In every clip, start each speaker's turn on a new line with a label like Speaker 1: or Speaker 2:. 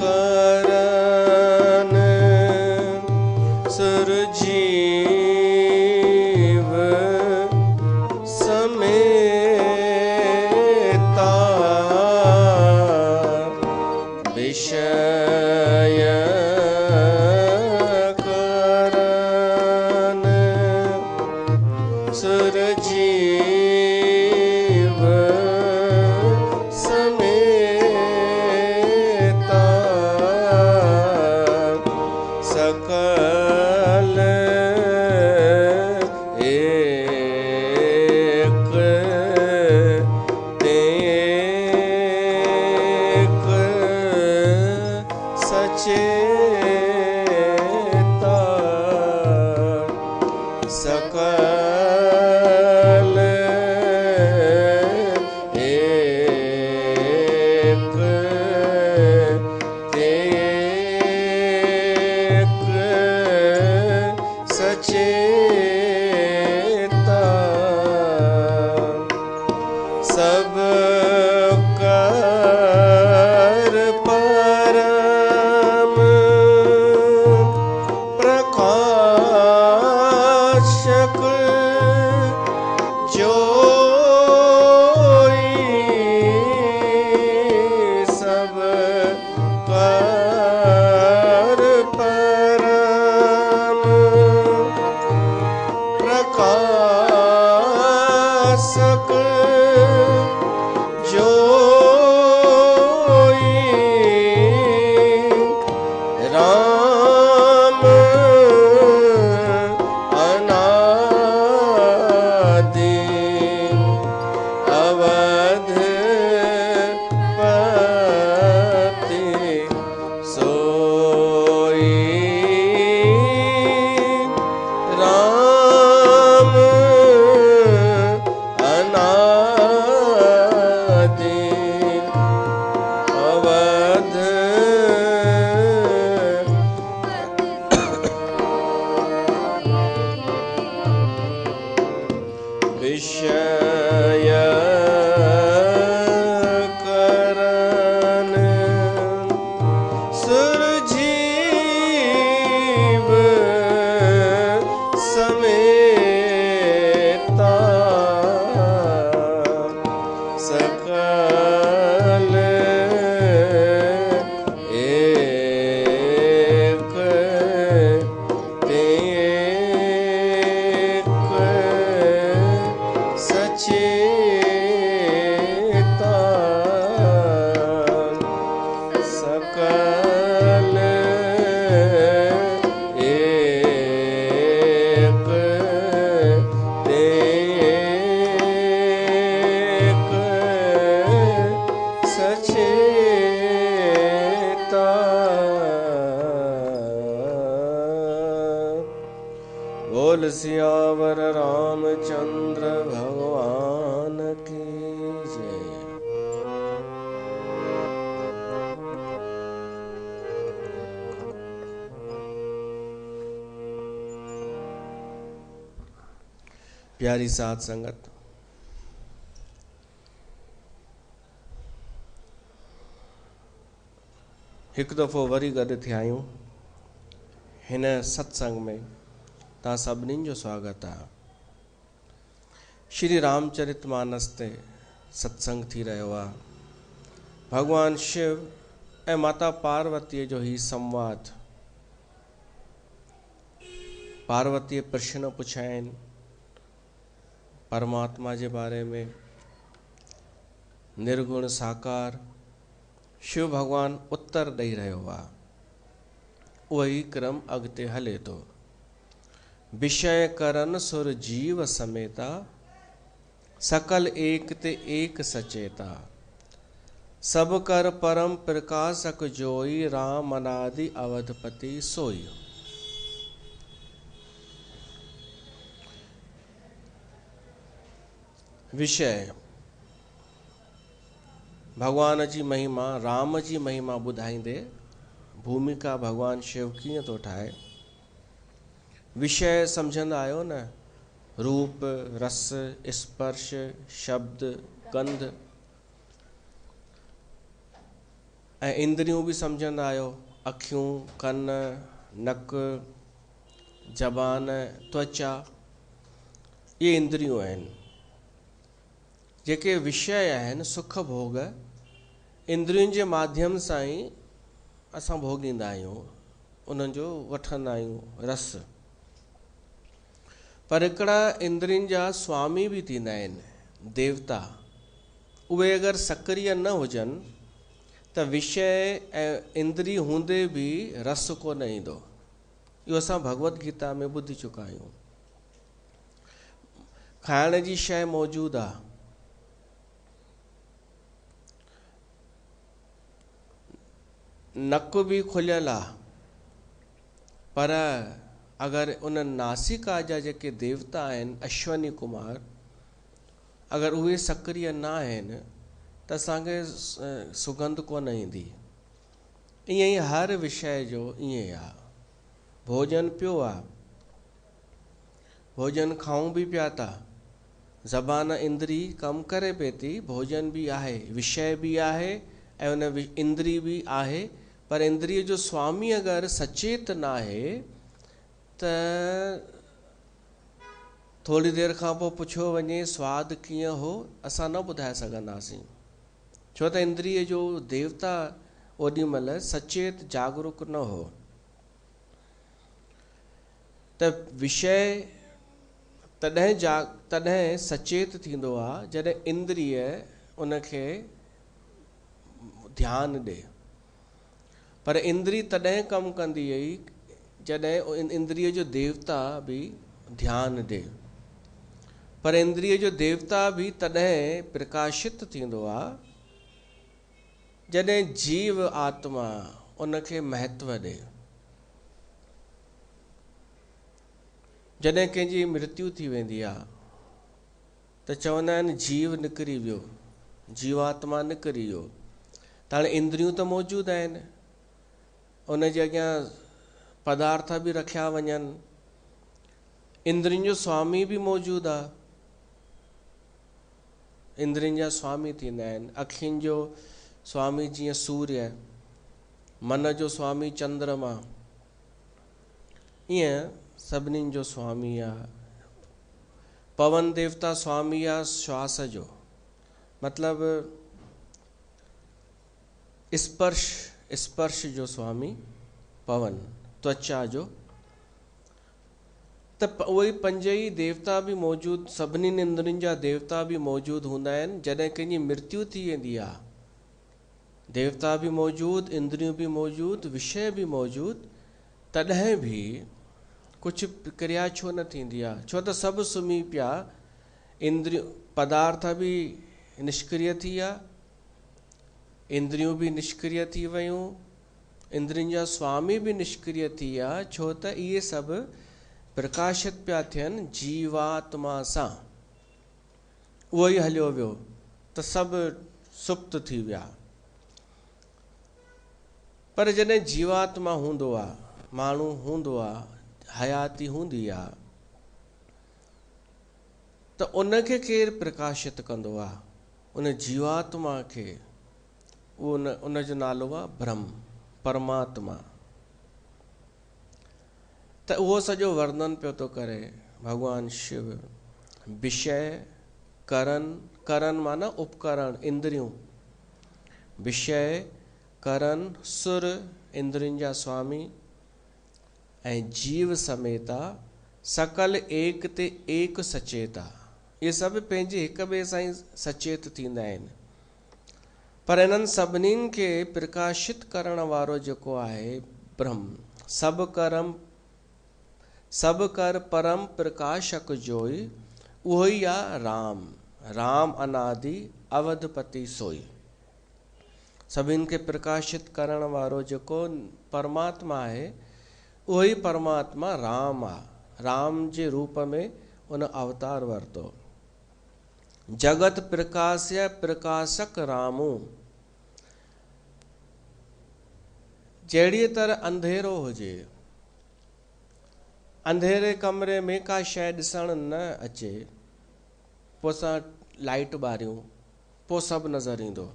Speaker 1: करन सुरजीव समेता विषय करन सुरजीव समेता सकल एक तेक सचेता सकल एक तेक सचेता सब कर परम प्रकाशक जोई सब कर परम प्रकाशक जोई राम अनादि अवधपति सोई राम अनादि अवध विषय करन सुरजीव समेता सकल एक तेक सचेता सकल एक तेक सचेता। बोल सियावर रामचंद्र भगवान की जय। प्यारी साध संगत, एक दफ़ो वरी गॾु थिया आहियूं हिन सत्संग में। तव्हां सभिनीनि जो स्वागत आहे। श्री रामचरितमानस ते सत्संग थी रहियो आहे। भगवान शिव ऐं माता पार्वतीअ जो ही संवाद। पार्वतीअ प्रश्न पुछिया आहिनि परमात्मा जे बारे में, निर्गुण साकार। शिव भगवान उत्तर ॾेई रहियो आहे। उहो ई क्रम अॻिते हले थो। विषय करन सुर जीव समेता सकल एक ते एक सचेता सब कर परम प्रकाशक जोई राम अनादि अवधपति सोई। विषय भगवान जी महिमा, राम जी महिमा ॿुधाईंदे भूमिका भगवान शिव कीअं थो ठाहे। विषय सम्झंदा आहियो न, रूप, रस, स्पर्श, शब्द, गंध। ऐं इंद्रियूं बि सम्झंदा आहियो, अखियूं, कन, नक, ज़बान, त्वचा, ये इंद्रियूं आहिनि। जेके विषय आहिनि सुख भोग, इंद्रियुनि जे माध्यम सां ई असां भोगींदा आहियूं, उन्हनि जो वठंदा आहियूं रस। पर हिकिड़ा इंद्रियुनि जा स्वामी बि थींदा आहिनि, देवता। उहे अगरि सक्रिय न हुजनि त विषय ऐं इंद्रिय हूंदे बि रस कोन ईंदो। इहो असां भगवत गीता में ॿुधी चुका आहियूं। खाइण जी शइ मौजूदु आहे, नक बि खुलियल आहे, पर अगरि उन नासिका जा जेके देवता आहिनि, अश्वनी कुमार, अगरि उहे सक्रिय न आहिनि त असांखे सुगंध कोन ईंदी। ईअं ई हर विषय जो ईअं आहे। भोजन पियो आहे, भोजन खाऊं बि पिया था, ज़बान इंद्री कमु करे पई थी, भोजन बि आहे, विषय बि आहे ऐं उन इंद्री बि आहे। पर इंद्रिय जो स्वामी अगरि सचेत न आहे त थोरी देरि खां पोइ पुछियो वञे स्वादु कीअं हो, असां न ॿुधाए सघंदासीं। छो त इंद्रिय जो देवता ओॾी महिल सचेत जागरूक न हो। त विषय तॾहिं सचेत थींदो आहे जॾहिं इंद्रिय उनखे ध्यानु ॾे। पर इंद्री तॾहिं कमु कंदी हुई जॾहिं इंद्रिय जो देवता बि ध्यानु ॾे। पर इंद्रिय जो देवता बि तॾहिं प्रकाशित थींदो आहे जॾहिं जीव आत्मा उनखे महत्व ॾे। जॾहिं कंहिंजी मृत्यु थी वेंदी आहे त चवंदा आहिनि जीव निकिरी वियो, जीवात्मा निकिरी वियो। त हाणे इंद्रियूं त मौजूदु आहिनि, उन जे अॻियां पदार्थ बि रखिया वञनि, इंद्रियुनि जो स्वामी बि मौजूदु आहे। इंद्रियुनि जा स्वामी थींदा आहिनि। अखियुनि जो स्वामी जीअं सूर्य, मन जो स्वामी चंद्रमा, ईअं सभिनीनि जो स्वामी आहे। पवन देवता स्वामी आहे श्वास जो, मतिलबु स्पर्श जो स्वामी पवन, त्वचा जो। त उहे पंज ई देवता बि मौजूदु, सभिनीनि इंद्रियुनि जा देवता बि मौजूदु हूंदा आहिनि। जॾहिं कंहिंजी मृत्यु थी वेंदी आहे, देवता बि मौजूदु, इंद्रियूं बि मौजूदु, विषय बि मौजूदु, तॾहिं बि कुझु क्रिया छो न थींदी आहे? छो त सभु सुम्ही पिया, इंद्रियूं पदार्थ बि निष्क्रिय थी विया, इंद्रियूं बि निष्क्रिय थी वियूं, इंद्रियुनि जा स्वामी बि निष्क्रिय थी विया। छो त इहे सभु प्रकाशित पिया थियनि जीवात्मा सां। उहो ई हलियो वियो त सभु सुप्त थी विया। पर जॾहिं जीवात्मा हूंदो आहे, माण्हू हूंदो आहे, हयाती हूंदी आहे, त उनखे केरु प्रकाशित कंदो आहे? उन जीवात्मा खे। उनजो नालो आहे ब्रह्म, परमात्मा। त उहो सॼो वर्णन पियो थो करे भगवान शिव। विषय, करण माना उपकरण, इंद्रियूं, विषय, करण, सुर, इंद्रियुनि जा स्वामी, ऐं जीव समेता सकल एक ते एक सचेता। इहे सभु पंहिंजे हिक ॿिए सां ई सचेत थींदा आहिनि। पर इन्हनि सभिनीनि खे प्रकाशित करण वारो जेको आहे ब्रह्म, सभु कर परम प्रकाशक जोई, उहो ई आहे राम। राम अनादि अवधपति सोई। सभिनि खे प्रकाशित करण वारो जेको परमात्मा आहे, उहो ई परमात्मा राम आहे। राम जे रूप में उन अवतार वरितो। जगत प्रकाश्य प्रकाशक रामू। जहिड़ीअ तरह अंधेरो हुजे, अंधेरे कमरे में का शइ ॾिसण न अचे, पोइ असां लाइट ॿारियूं, पोइ सभु नज़र ईंदो।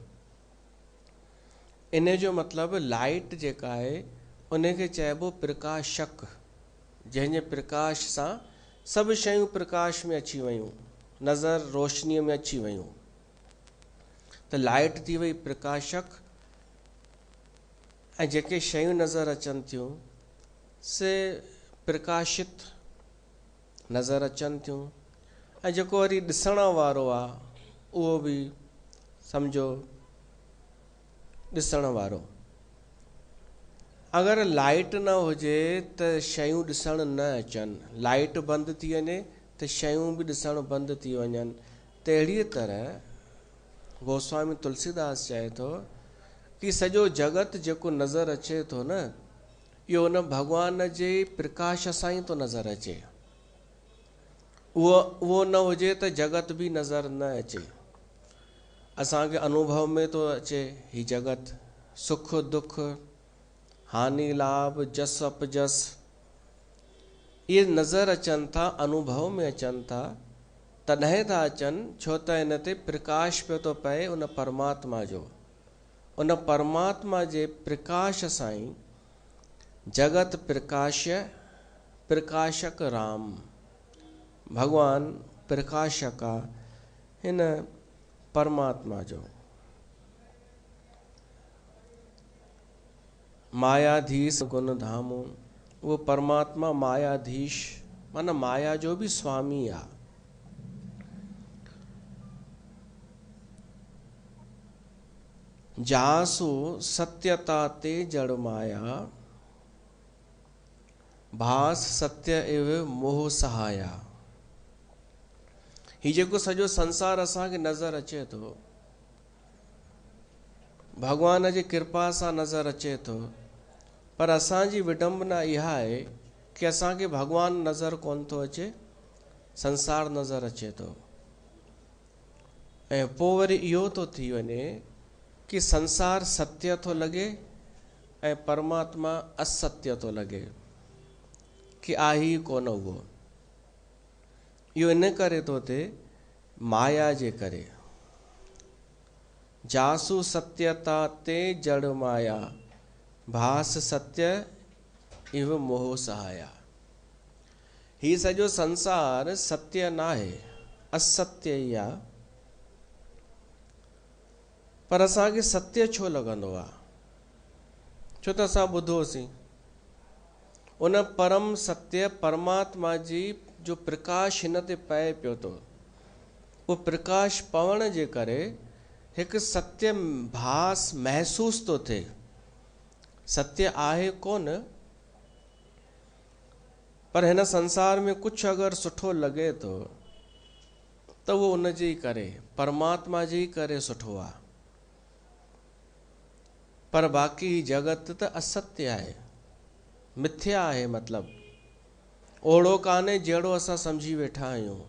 Speaker 1: इन जो मतिलबु लाइट जेका आहे उनखे चइबो प्रकाशक, जंहिंजे प्रकाश सां सभु शयूं प्रकाश में अची वियूं, नज़र रोशनीअ में अची वियूं। त लाइट थी वई प्रकाशक, ऐं जेके शयूं नज़र अचनि थियूं से प्रकाशित नज़र अचनि थियूं। ऐं जेको वरी ॾिसण वारो आहे उहो बि सम्झो ॾिसण वारो। अगरि लाइट न हुजे त शयूं ॾिसण न अचनि, लाइट बंदि थी वञे त शयूं बि ॾिसण बंदि थी वञनि। त अहिड़ीअ तरह गोस्वामी तुलसीदास चए थो कि सॼो जगत जेको नज़र अचे थो न, इहो उन भॻवान जे प्रकाश सां ई थो नज़र अचे। उहो न हुजे त जगत बि नज़र न अचे। असांखे अनुभव में थो अचे ही जगत, सुख दुख, हानि लाभ, जस अपजस, इहे नज़र अचनि था, अनुभव में अचनि था। तॾहिं था अचनि छो त हिन ते प्रकाश पियो थो पए उन परमात्मा जो। उन परमात्मा जे प्रकाश सां ई जगत प्रकाशक राम, भगवान प्रकाशक आहे हिन परमात्मा जो। मायाधीश गुण धामो, वो परमात्मा मायाधीश माना माया जो भी स्वामी आहे। जासु सत्यता ते जड़ माया, भास सत्य एव मोह सहाया। ही जेको सॼो संसार असांखे नज़र अचे थो, भगवान जी कृपा सां नज़र अचे थो, पर असांजी विडंबना इहा आहे कि असांखे भगवान नज़र कोन थो अचे, संसार नज़र अचे थो। ऐं पोइ वरी इहो थो थी वञे कि संसार सत्य थो लॻे ऐं परमात्मा असत्य थो लॻे, कि आहे ई कोन उहो। इहो इन करे थो थिए माया जे करे। जासु सत्यता ते जड़ माया, भास सत्य इव मोह सहाया। ही सॼो संसार सत्य न आहे, असत्य ई आहे। पर असांखे सत्य छो लॻंदो आहे? छो त असां ॿुधोसीं उन परम सत्य परमात्मा जी जो प्रकाश हिन ते पए पियो थो, उहो प्रकाश पवण जे करे हिकु सत्य भास महसूस थो थिए। सत्य आहे कोन, पर हिन संसार में कुझु अगरि सुठो लॻे थो त उहो उन जे ई करे, परमात्मा जे ई करे सुठो आहे। पर बाक़ी जगत त असत्य आहे, मिथ्या आहे। मतिलबु ओड़ो कान्हे जहिड़ो असां सम्झी वेठा आहियूं।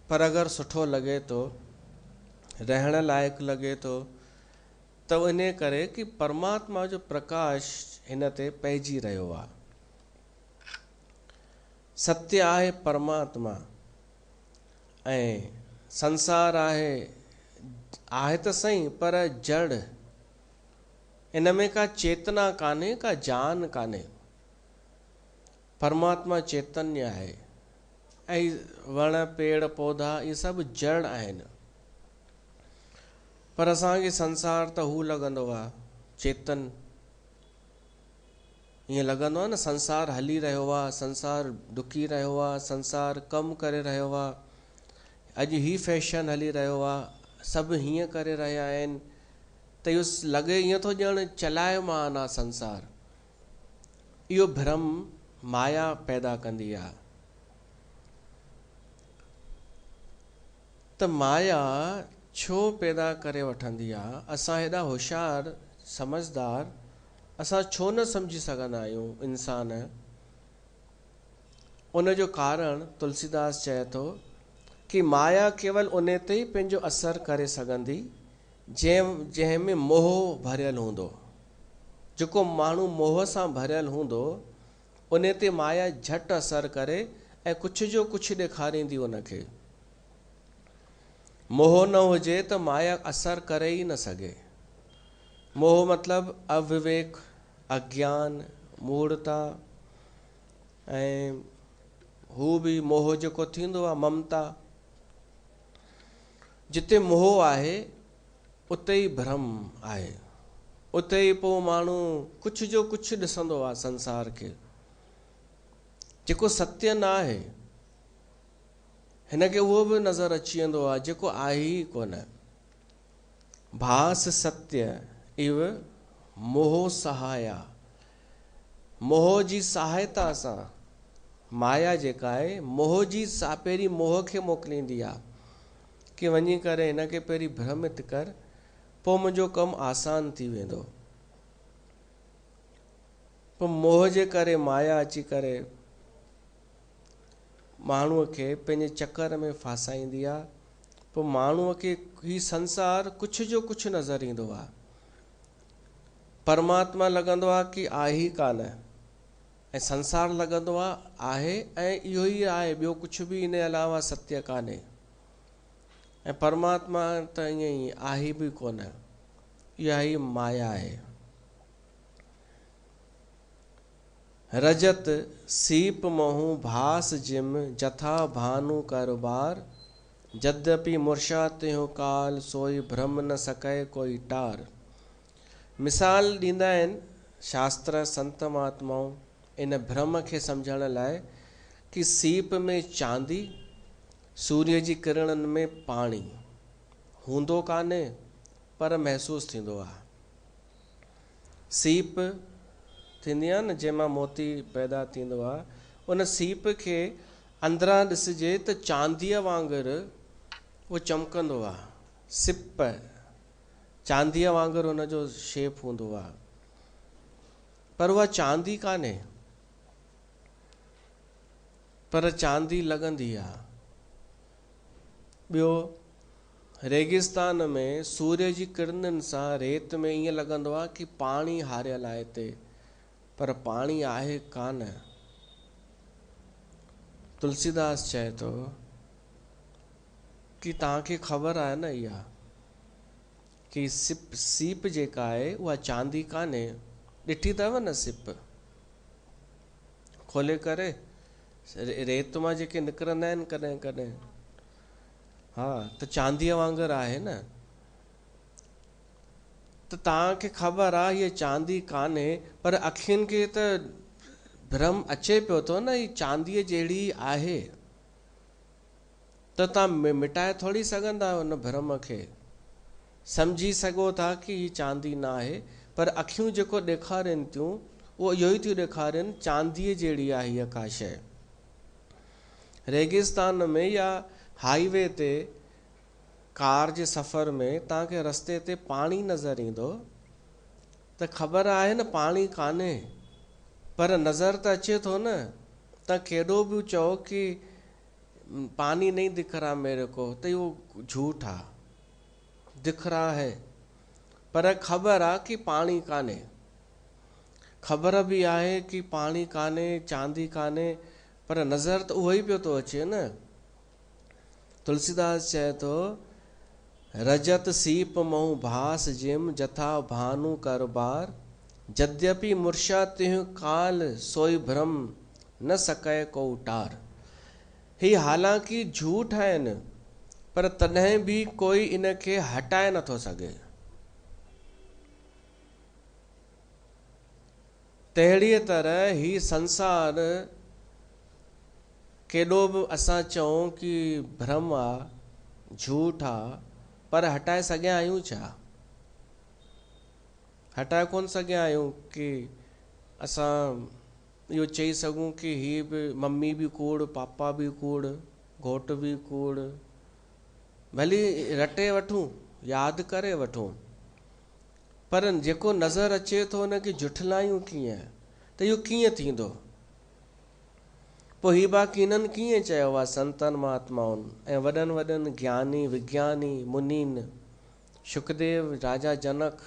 Speaker 1: पर अगरि सुठो लॻे थो, रहण लाइक़ु लॻे थो, त इन करे कि परमात्मा जो प्रकाश हिन ते पइजी रहियो आहे। सत्य आहे परमात्मा ऐं संसार आहे त सही, पर जड़, इन में का चेतना कान्हे, का जान कान्हे। परमात्मा चैतन्य आहे ऐं वण पेड़ पौधा इहे सभु जड़ आहिनि। पर असांखे संसार त हू लॻंदो आहे चेतन। ईअं लॻंदो आहे न संसार हली रहियो आहे, संसार डुकी रहियो आहे, संसार कमु करे रहियो आहे, अॼु ही फैशन हली रहियो आहे, सभु हीअं करे रहिया आहिनि। त इहो लॻे ईअं थो ॼण चलायमान आहे संसार। इहो भ्रम माया पैदा कंदी आहे। त माया छो पैदा करे वठंदी आहे? असां हेॾा होशियार समझदार असां छो न सम्झी सघंदा आहियूं इंसान? उन जो कारण तुलसीदास चए थो कि माया केवल उन ते ई पंहिंजो असरु करे सघंदी जंहिं में मोह भरियल हूंदो। जेको माण्हू मोह सां भरियल हूंदो उन ते माया झटि असरु करे ऐं कुझु जो कुझु ॾेखारींदी उनखे। मोह न हुजे त माया असरु करे ई न सघे। मोह मतलब अविवेक, अज्ञान, मूढ़ता, ऐं हू बि मोह जेको थींदो आहे ममता। जिते मोह आहे उते ई भ्रम आहे, उते ई पोइ माण्हू कुझु जो कुझु ॾिसंदो आहे संसार खे, जेको सत्य न आहे हिनखे उहो बि नज़र अची वेंदो आहे जेको आहे ई कोन। भास सत्य इव मोह सहाया, मोह जी सहायता सां माया जेका आहे मोह जी पहिरीं मोह खे मोकिलींदी आहे कि वञी करे हिनखे पहिरीं भ्रमित कर, पोइ मुंहिंजो कमु आसान थी वेंदो। पोइ मोह जे करे माया अची करे माण्हूअ खे पंहिंजे चकर में फासाईंदी आहे। पोइ माण्हूअ खे ही संसार कुझु जो कुझु नज़र ईंदो आहे, परमात्मा लॻंदो आहे कि आहे ई कान, ऐं संसार लॻंदो आहे ऐं इहो ई आहे, ॿियो कुझु बि इन अलावा सत्य कान्हे। ऐं परमात्मा त ईअं ई आहे बि कोन, इहा ई माया आहे। रजत सीप मोहू भास जिम जथा भानु कारोबार, यद्यपि मुर्शा त्यों काल सोई भ्रम न सके कोई टार। मिसाल ॾींदा आहिनि शास्त्र संत महात्माऊं इन भ्रम खे सम्झण लाइ कि सीप में चांदी, सूर्य जी किरणनि में पाणी हूंदो कान्हे पर महसूसु थींदो आहे। सीप थींदी आहे न जंहिंमां मोती पैदा थींदो आहे, उन सीप खे अंदरां ॾिसिजे त चांदीअ वांगुरु उहो चमकंदो आहे, सिप चांदीअ वांगुरु हुनजो शेप हूंदो आहे, पर उहा चांदी कान्हे, पर चांदी लॻंदी आहे। ॿियो रेगिस्तान में सूर्य जी किरणनि सां रेत में ईअं लॻंदो आहे कि पाणी हारियल आहे हिते, पर पाणी आहे कान। तुलसीदास चए थो कि तव्हांखे ख़बर आहे न इहा कि सीप जेका आहे उहा चांदी कान्हे। ॾिठी अथव न सिप खोले करे रेत मां जेके निकिरंदा आहिनि कॾहिं कॾहिं, हा त चांदीअ वांगुरु आहे न। त तव्हांखे ख़बर आहे हीअ चांदी कान्हे, पर अखियुनि खे त भ्रम अचे पियो थो न ही चांदीअ जहिड़ी आहे, त तव्हां मिटाए थोड़ी सघंदा आहियो उन भ्रम खे, सम्झी सघो था कि ही चांदी न आहे, पर अखियूं जेको ॾेखारनि थियूं उहो इहो ई थियूं ॾेखारनि चांदीअ जहिड़ी आहे हीअ का शइ। रेगिस्तान में या हाईवे ते कार जे सफ़र में तव्हांखे रस्ते ते पाणी नज़र ईंदो त ख़बर आहे न पाणी कान्हे, पर नज़र त अचे थो न। तव्हां केॾो बि चओ कि पानी नहीं दिख रहा मेरे को, त इहो झूठ आहे, दिख रहा है, पर ख़बर आहे कि पाणी कान्हे। ख़बर बि आहे कि पाणी कान्हे, चांदी कान्हे, पर नज़र त उहो ई पियो थो अचे न। तुलसीदास चए थो रजत सीप मोह भास जिम जथा भानु कारोबार, यद्यपि मुर्शा त्यों काल सोई भ्रम न सके को टार। ही हालांकि झूठ आहिनि, पर तॾहिं बि कोई इनखे हटाए नथो सघे। तहिड़ीअ तरह ही संसार केॾो बि असां चऊं कि भ्रम आहे, झूठ आहे, पर हटाए सघिया आहियूं छा? हटाए कोन सघिया आहियूं कि असां इहो चई सघूं कि हीअ बि मम्मी बि कूड़, पापा बि कूड़, घोट बि कूड़, भली रटे वठूं, यादि करे वठूं, पर जेको नज़र अचे थो उनखे झुठलायूं कीअं? त इहो कीअं थींदो? पोइ हीअ बाक़ी हिननि कीअं चयो आहे संतनि महात्माउनि ऐं वॾनि वॾनि ज्ञानी विज्ञानी मुनीन, शुकदेव राजा जनक,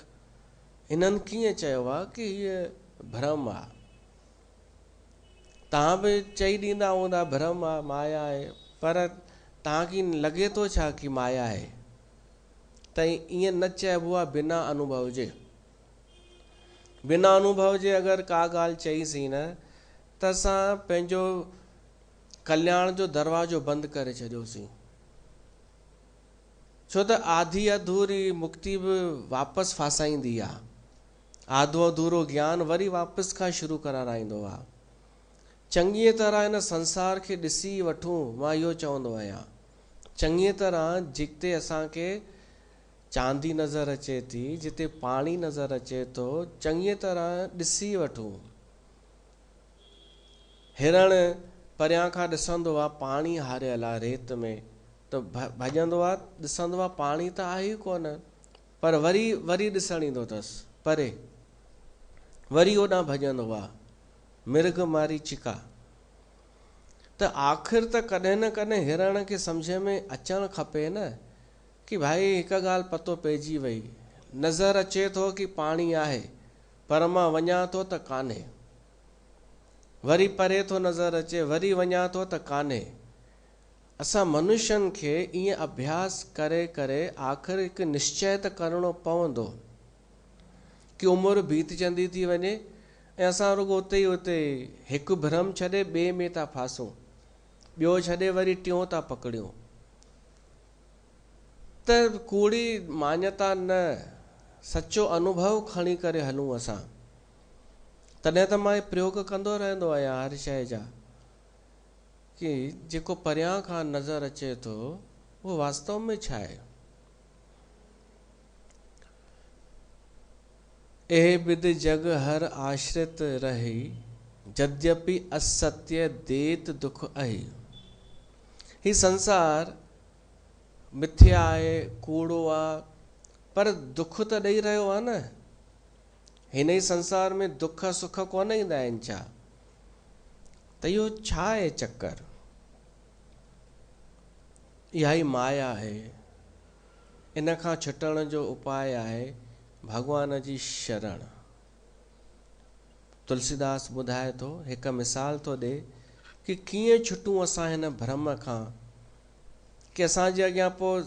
Speaker 1: हिननि कीअं चयो आहे कि हीअ भ्रम आहे? तव्हां बि चई ॾींदा हूंदा भ्रम आहे, माया आहे, पर तव्हांखे लॻे थो छा कि माया आहे? त ईअं न चइबो आहे बिना अनुभव जे। बिना अनुभव जे अगरि का ॻाल्हि चईसीं न त असां पंहिंजो कल्याण जो दरवाज़ो बंदि करे छॾियोसीं। छो त आधी अधूरी मुक्ति बि वापसि फासाईंदी आहे। आधो अधूरो ज्ञान वरी वापसि खां शुरू कराराईंदो आहे। चङीअ तरह हिन संसार खे ॾिसी वठूं। मां इहो चवंदो आहियां, चङीअ तरह जिते असांखे चांदी नज़र अचे थी, जिते पाणी नज़र अचे थो, चङीअ तरह ॾिसी वठूं। हिरण परियां खां ॾिसंदो आहे पाणी हारियल आहे रेत में, त भॼंदो आहे, ॾिसंदो आहे पाणी त आहे ई कोन, पर वरी ॾिसणु ईंदो अथसि परे, वरी होॾां भॼंदो आहे, मिर्ग मारीचिका। त आख़िर त कॾहिं न कॾहिं हिरण खे सम्झ में अचणु खपे न कि भाई हिकु ॻाल्हि पतो पइजी वई, नज़र अचे थो कि पाणी आहे पर मां वञा थो त कान्हे, वरी परे थो नज़र अचे, वरी वञा थो त कान्हे। असां मनुष्यनि खे ईअं अभ्यास करे करे आख़िर हिकु निश्चय त करणो पवंदो कि उमिरि बीतजंदी थी वञे ऐं असां रुॻो उते ई उते हिकु भ्रम छॾे ॿिए में था फासूं, ॿियो छॾे वरी टियों था पकड़ियूं। त कूड़ी मान्यता न, सचो अनुभव खणी करे हलूं असां। तॾहिं त मां प्रयोग कंदो रहंदो आहियां हर शइ जा, कि जेको परियां खां नज़र अचे थो उहो वास्तव में छा आहे। ए बिद जग हर आश्रित रही, यद्यपि असत्य देत दुख अही। ही संसार मिथ्या आहे, कूड़ो आहे, पर दुख त ॾेई रहियो आहे न। हिन ई संसार में दुख सुख कोन ईंदा आहिनि छा? त इहो छा आहे चक्कर? इहा ई माया आहे। इन खां छुटण जो उपाय आहे भॻवान जी शरण। तुलसीदास ॿुधाए थो, हिकु मिसाल थो ॾे कि कीअं छुटूं असां हिन भ्रम खां, कि असांजे अॻियां पोइ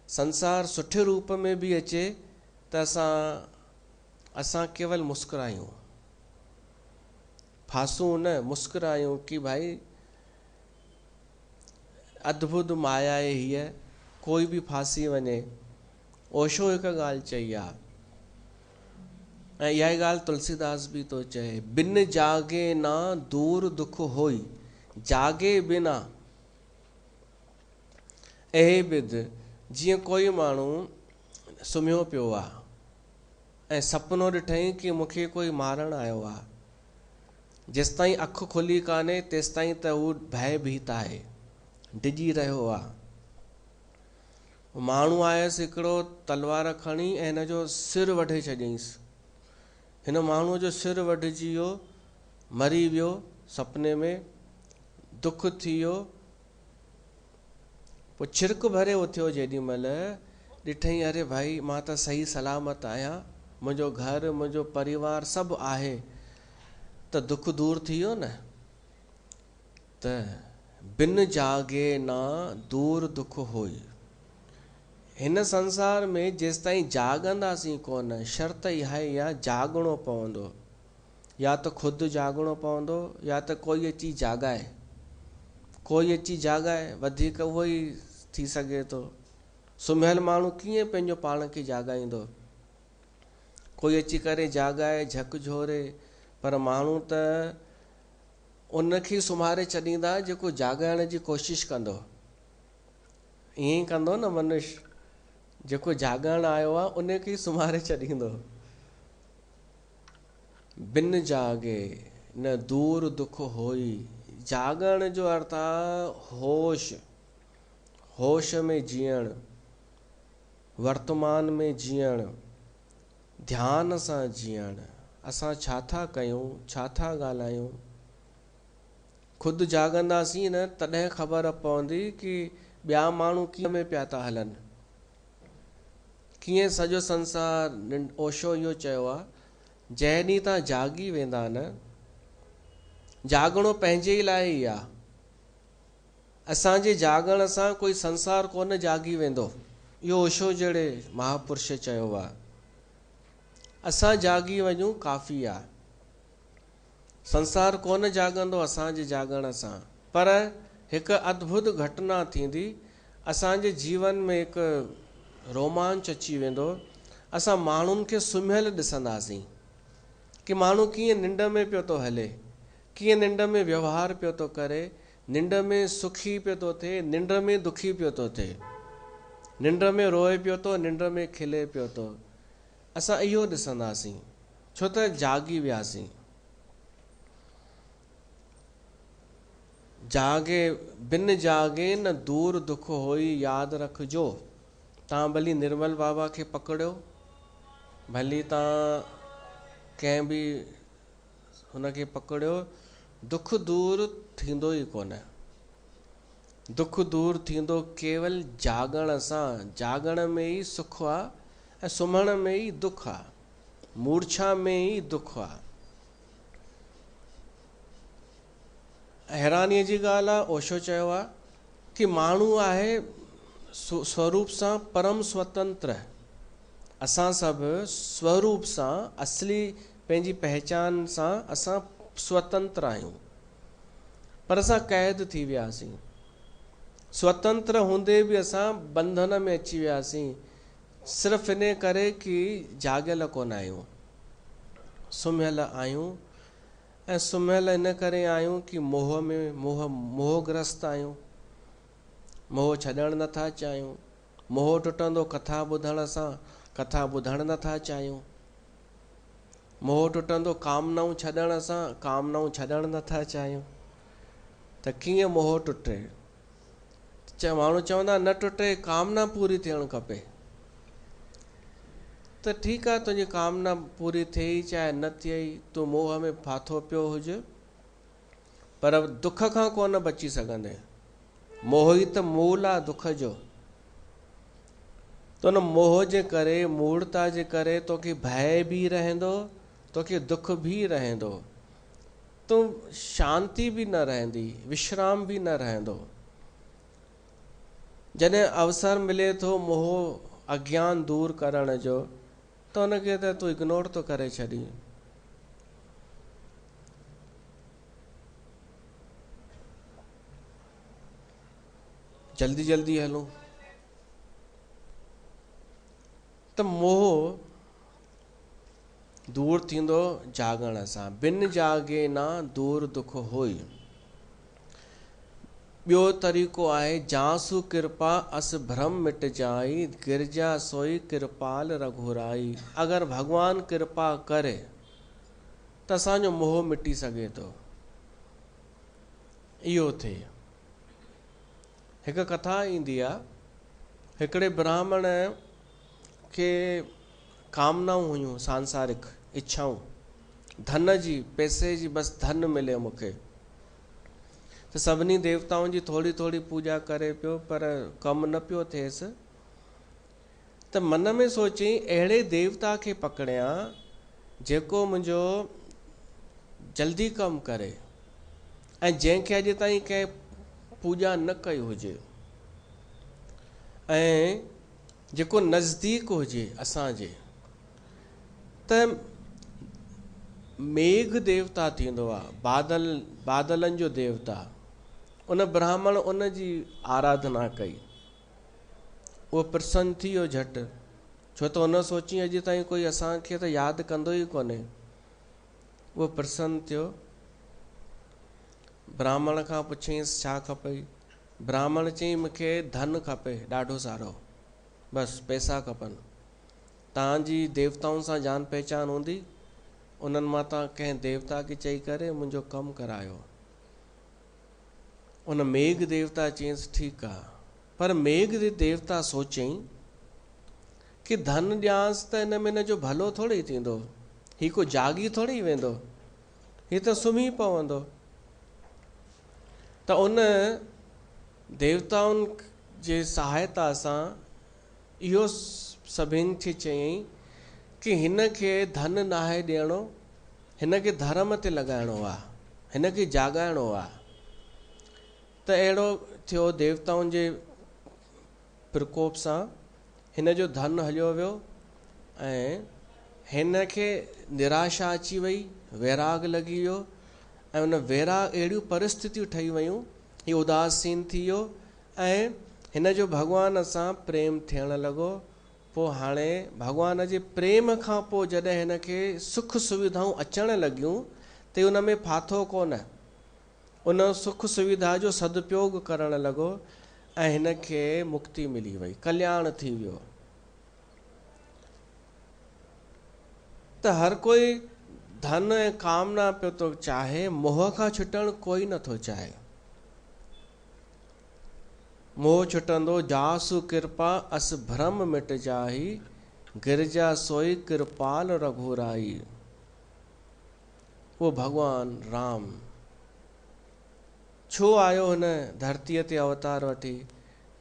Speaker 1: संसार सुठे रूप में बि अचे त असां केवल मुस्कुरायूं, फासूं न, मुस्कुरायूं कि भाई अद्भुत माया आहे हीअ, कोई बि फासी वञे। ओशो हिकु ॻाल्हि चई आहे, ऐं इहा ई ॻाल्हि तुलसीदास बि थो चए, बिन जागे ना दूर दुख होई, जागे बिना। ए बिद, जीअं कोई माण्हू सुम्हियो पियो आहे ऐं सपनो ॾिठईं कि मूंखे कोई मारणु आयो आहे, जेसिताईं अखि खुली कान्हे तेसिताईं त हू भयभीत आहे, डिॼी रहियो आहे। माण्हू आयसि हिकिड़ो तलवार खणी ऐं हिन जो सिर वढे छॾियईंसि। हिन माण्हूअ जो सिर वढिजी वियो, मरी वियो सपने में, दुख थी वियो। पोइ छिरक भरे उथियो जेॾी महिल, ॾिठईं अरे भाई मां त सही सलामत आहियां, मुंहिंजो घर, मुंहिंजो परिवार सभु आहे, त दुख दूर थी वियो न। त बिन जागे ना दूर दुख होई। हिन संसार में जेसिताईं जागंदासीं कोन, शर्त इहा ई आहे, जागणो पवंदो। या त ख़ुदि जागणो पवंदो या त कोई अची जागाए, कोई अची जागाए, वधीक उहो ई थी सघे थो। सुम्हियल माण्हू कीअं पंहिंजो पाण खे जागाईंदो? कोई अची करे जागाए, झकझोरे, पर माण्हू त उनखे सुम्हारे छॾींदा जेको जागाइण जी कोशिशि कंदो। ईअं ई कंदो न मनुष्य, जेको जागण आयो आहे उनखे ई सुम्हारे छॾींदो। बिन जागे न दूर दुख होई। जागण जो अर्थ आहे होश, होश में जीअण, वर्तमान में जीअण, ध्यान सां जीअण। असां छा था कयूं, छा था ॻाल्हायूं? ख़ुदि जागंदासीं न तॾहिं ख़बर पवंदी कि ॿिया माण्हू कीअं में पिया था हलनि, कीअं सॼो संसार। ओशो इहो चयो आहे, जंहिं ॾींहुं तव्हां जागी वेंदा न, जागणो पंहिंजे ई लाइ ई आहे। असांजे जागण सां कोई संसार कोन जागी वेंदो। इहो ओशो जहिड़े महापुरुष चयो आहे। असां जागी वञूं काफ़ी आहे। संसार कोन जाॻंदो असांजे जाॻण सां, पर हिकु अद्भुत घटना थींदी, असांजे जीवन में हिकु रोमांच अची वेंदो। असां माण्हुनि खे सुम्हियल ॾिसंदासीं कि माण्हू कीअं निंड में पियो थो हले, कीअं निंड में व्यवहार पियो थो करे, निंड में सुखी पियो थो थिए, निंड में दुखी पियो थो थिए, निंड में रोए पियो थो, निंड में खिले पियो थो। असां इहो ॾिसंदासीं छो त जागी वियासीं। जागे बिन जागे न दूर दुख होई यादि रखिजो। तव्हां भली निर्मल बाबा खे पकड़ियो, भली तव्हां कंहिं बि हुनखे पकड़ियो, दुख दूर थींदो ई कोन। दुख दूर थींदो केवल जागण सां। जागण में ई सुख आहे ऐं सुम्हण में ई दुख आहे, मूर्छा में ई दुख आहे। हैरानीअ जी ॻाल्हि आहे, ओशो चयो आहे कि माण्हू आहे स्वरूप सां परम स्वतंत्र। असां सभु स्वरूप सां, असली पंहिंजी पहचान सां असां स्वतंत्र आहियूं, पर असां क़ैद थी वियासीं। स्वतंत्र हूंदे बि असां बंधन में अची वियासीं, सिर्फ़ु इन करे कि जाॻियल कोन आहियूं, सुम्हियल आहियूं। ऐं सुम्हियल इन करे आहियूं कि मोह में मोहग्रस्त आहियूं, मोह छॾणु नथा चाहियूं। मोह टुटंदो कथा ॿुधण सां, कथा ॿुधणु नथा चाहियूं। मोह टुटंदो कामनाऊं छॾण सां, कामनाऊं छॾणु नथा चाहियूं। त कीअं मोह टुटे? माण्हू चवंदा न टुटे, कामना पूरी थियणु खपे। त ठीकु आहे, तुंहिंजी कामना पूरी थिए चाहे न थिए, तूं मोह में फाथो पियो हुजे, पर दुख खां कोन बची सघंदे। मोह ई त मूल आहे दुख जो। त उन मोह जे करे, मूढ़ता जे करे तोखे भय बि रहंदो, तोखे दुख बि रहंदो, तूं शांती बि न रहंदी, विश्राम बि न रहंदो। जॾहिं अवसर मिले थो मोह अज्ञान दूर करण जो, त उनखे त तूं इग्नोर थो करे छॾी। जल्दी जल्दी हलूं त मोह दूर थींदो जागण सां। बिन जागे ना दूर दुख होई। ॿियो तरीक़ो आहे, जासु कृपा अस भ्रम मिट जाई, गिरजा सोई कृपाल रघुराई। अगरि भगवान कृपा करे त असांजो मोह मिटी सघे थो। इहो थिए। हिकु कथा ईंदी आहे, हिकिड़े ब्राह्मण खे कामनाऊं हुयूं, सांसारिक इच्छाऊं, धन जी, पैसे जी, बसि धन मिले मूंखे। त सभिनी देवताउनि जी थोरी थोरी पूॼा करे पियो, पर कमु न पियो थिएसि। त मन में सोचई अहिड़े देवता खे पकड़ियां जेको मुंहिंजो जल्दी कमु करे ऐं जंहिंखे अॼु ताईं कंहिं पूॼा न कई हुजे, ऐं जेको नज़दीक हुजे असांजे। त मेघ देवता थींदो आहे, बादलनि जो देवता। उन ब्राह्मण उन जी आराधना कई, उहो प्रसन्न थी वियो झटि, छो त उन सोची अॼु ताईं कोई असांखे त यादि कंदो ई कोन्हे। उहो प्रसन्न थियो। ब्राह्मण खां पुछईंसि छा खपई? ब्राह्मण चई मूंखे धन खपे ॾाढो सारो, बसि पैसा खपनि। तव्हांजी देवताउनि सां जान पहचान हूंदी, उन्हनि मां तव्हां कंहिं देवता खे चई करे मुंहिंजो कमु करायो। उन मेघ देवता चयईंसि ठीकु आहे, पर मेघ देवता सोचई कि धन ॾियांसि त हिन में हिन जो भलो थोरी थींदो, ही को जागी थोरी वेंदो, ही त सुम्ही पवंदो। त उन देवताउनि जे सहायता सां इहो सभिनि खे चयईं कि हिन खे धन नाहे ॾियणो, हिन खे धर्म ते लॻाइणो आहे, हिन खे जाॻाइणो आहे। त अहिड़ो थियो, देवताउनि जे प्रकोप सां हिन जो धन हलियो वियो ऐं हिन खे निराशा अची वई, वैराग लॻी वियो ऐं उन वैराग अहिड़ियूं परिस्थितियूं ठही वयूं, हीउ उदासीन थी वियो ऐं हिन जो भॻवान सां प्रेम थियण लॻो। पोइ हाणे भॻवान जे प्रेम खां पोइ जॾहिं हिन खे सुख सुविधाऊं अचण लॻियूं त उन में फाथो कोन, उन सुख सुविधा जो सदुपयोग करणु लॻो ऐं हिन खे मुक्ति मिली वई, कल्याण थी वियो। त हर कोई धन ऐं कामना पियो थो चाहे, मोह खां छुटणु कोई नथो चाहे। मोह छुटंदो जासु कृपा अस भ्रम मिट जाही, गिरजा सोई कृपाल रघुराई। वो भगवान राम छो आयो हिन धरतीअ ते अवतार वठी,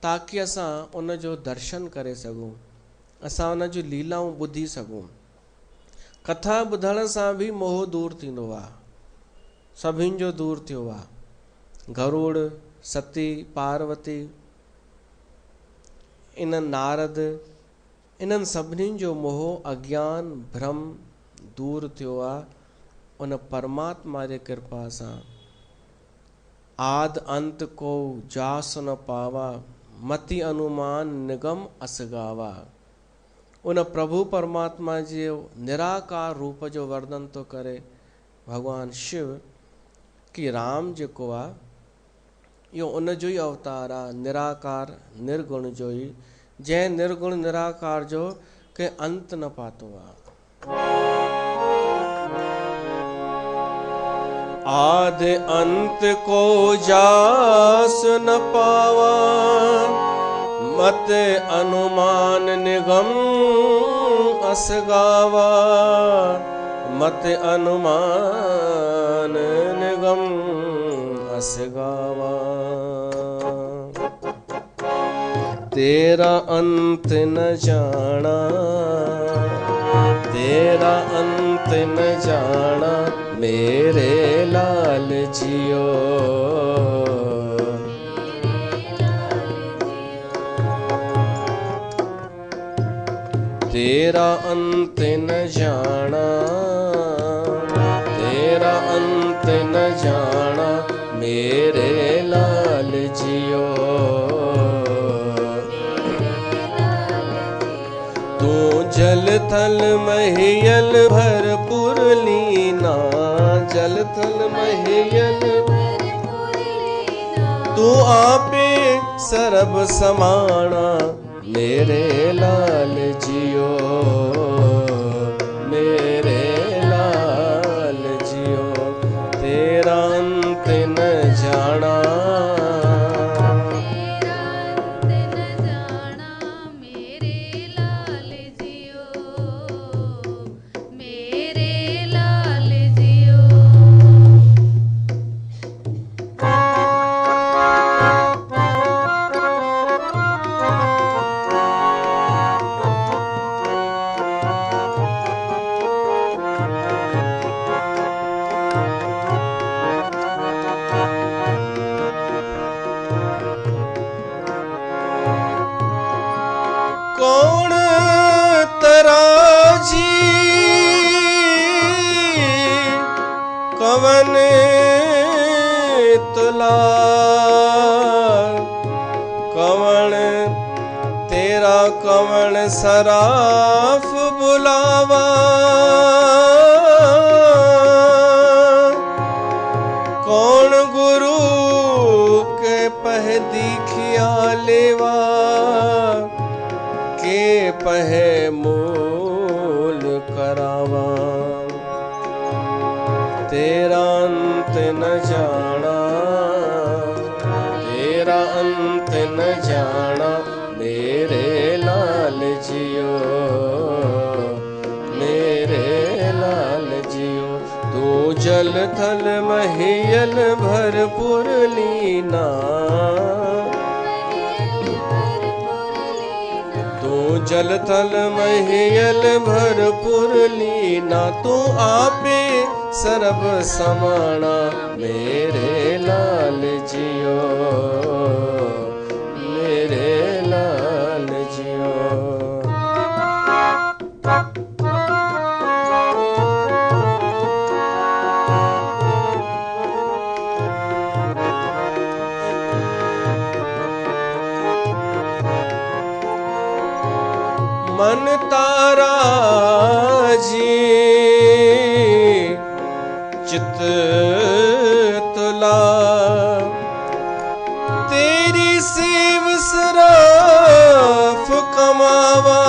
Speaker 1: ताकि असां उन जो दर्शन करे सघूं, असां उन जूं लीलाऊं ॿुधी सघूं। कथा ॿुधण सां बि मोह दूर थींदो आहे, सभिनि जो दूर थियो आहे। गरुड़, सती, पार्वती, इन नारद, इन्हनि सभिनीनि जो मोह, अज्ञान, भ्रम दूर थियो आहे उन परमात्मा जे कृपा सां। आद अंत को जास न पावा, मति अनुमान निगम असगावा। उन प्रभु परमात्मा जे निराकार रूप जो वर्णन तो करे भगवान शिव कि राम जेको आहे इहो उन जो ई अवतार आहे, निराकार निर्गुण जो ई, जंहिं निर्गुण निराकार जो के अंत न पातो आहे। आदि अंत को जास न पावा, मत अनुमान निगम असगावा। मत अनुमान निगम असगावा। तेरा अंत न जाना, तेरा अंत न जाना, मेरे लाल जियो। तेरा अंत न जाना, तेरा अंत न जाना, मेरे लाल जियो। तू जल थल महियल भरपूर लीना, जल थल महियल तू आपे सरब समाना, मेरे लाल जियो, मेरे लाल जियो। तेरा अंत न जाना, कवन तुला, कवन तेरा कवन सराफ बुलावा। कौन गुरु के पह दीखिया लेवा, के पह मूल करावा। तेरा अंत न जाना, तेरा अंत न जाना, मेरे लाल जियो, मेरे लाल जियो। तू जल थल महियल भरपूर लीना, तू जल थल महियल भरपूर लीना, तू आपे सरब समाना, मेरे लाल जियो, मेरे लाल जियो। मन तारा जी चित तुला तेरी सेव सराफ कमावा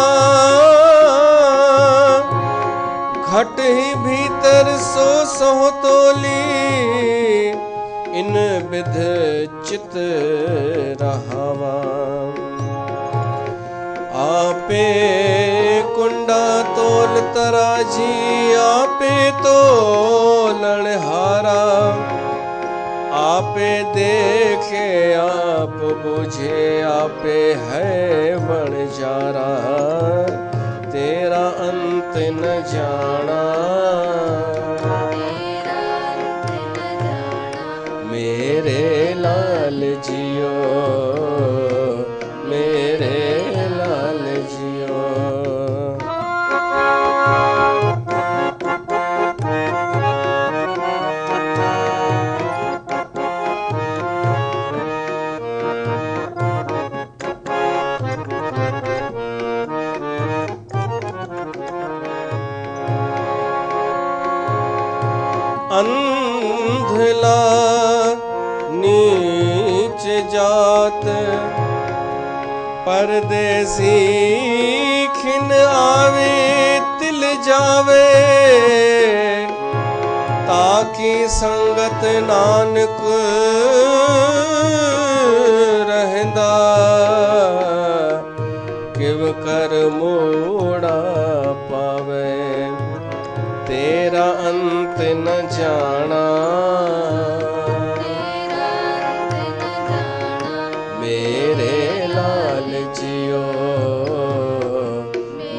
Speaker 1: घट ही भीतर सो सहो तोली इन विध चित रहावा आपे कुंडा तोल तराजी आपे तोलन हारा आपे देखे आप बुझे आपे है बणजारा तेरा अंत न जाना मेरे लाल जियो मेरे लाल जियो। अंधला नीच जात परदेसी खिन आवे तिल जावे ताकि संगत नानक रहंदा किव कर मोड़ा पावे तेरा अंत न जाना मेरे लाल जियो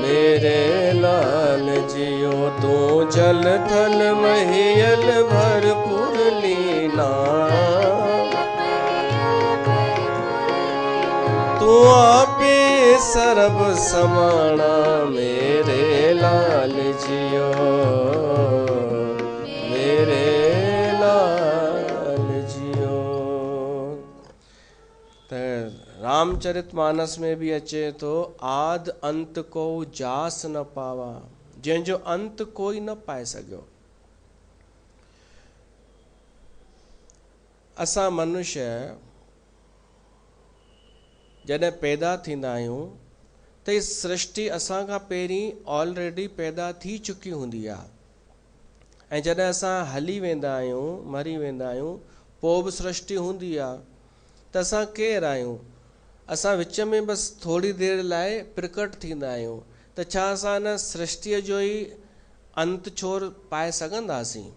Speaker 1: मेरे लाल जियो तू जल थल महियल भरपूर लीना तू आपे सरब समाना मेरे लाल जियो मेरे लाल जियो। रामचरितमानस में भी अचे तो आद अंत को जास न पावा जंहिंजो अंत कोई न पाए सघियो। असां मनुष्य जॾहिं पैदा थींदा आहियूं त ही सृष्टि असां खां पहिरीं ऑलरेडी पैदा थी चुकी हूंदी आहे ऐं जॾहिं असां हली वेंदा आहियूं मरी वेंदा आहियूं पोइ बि सृष्टि हूंदी आहे त असां केरु आहियूं असां विच में बसि थोरी देरि लाइ प्रकट थींदा आहियूं त छा असां हिन सृष्टिअ जो ई अंत छोर पाए सघंदासीं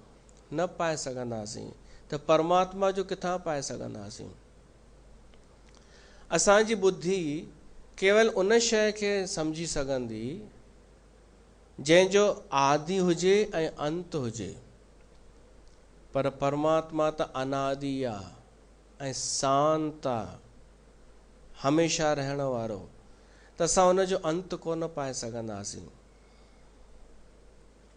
Speaker 1: न पाए सघंदासीं त परमात्मा जो किथां पाए सघंदासीं। असांजी बुद्धि केवल उन शइ खे सम्झी सघंदी जंहिंजो आदि हुजे ऐं अंत हुजे पर परमात्मा त अनादि आहे ऐं शांत आहे हमेशा रहण वारो त असां हुनजो अंत कोन पाए सघंदासीं।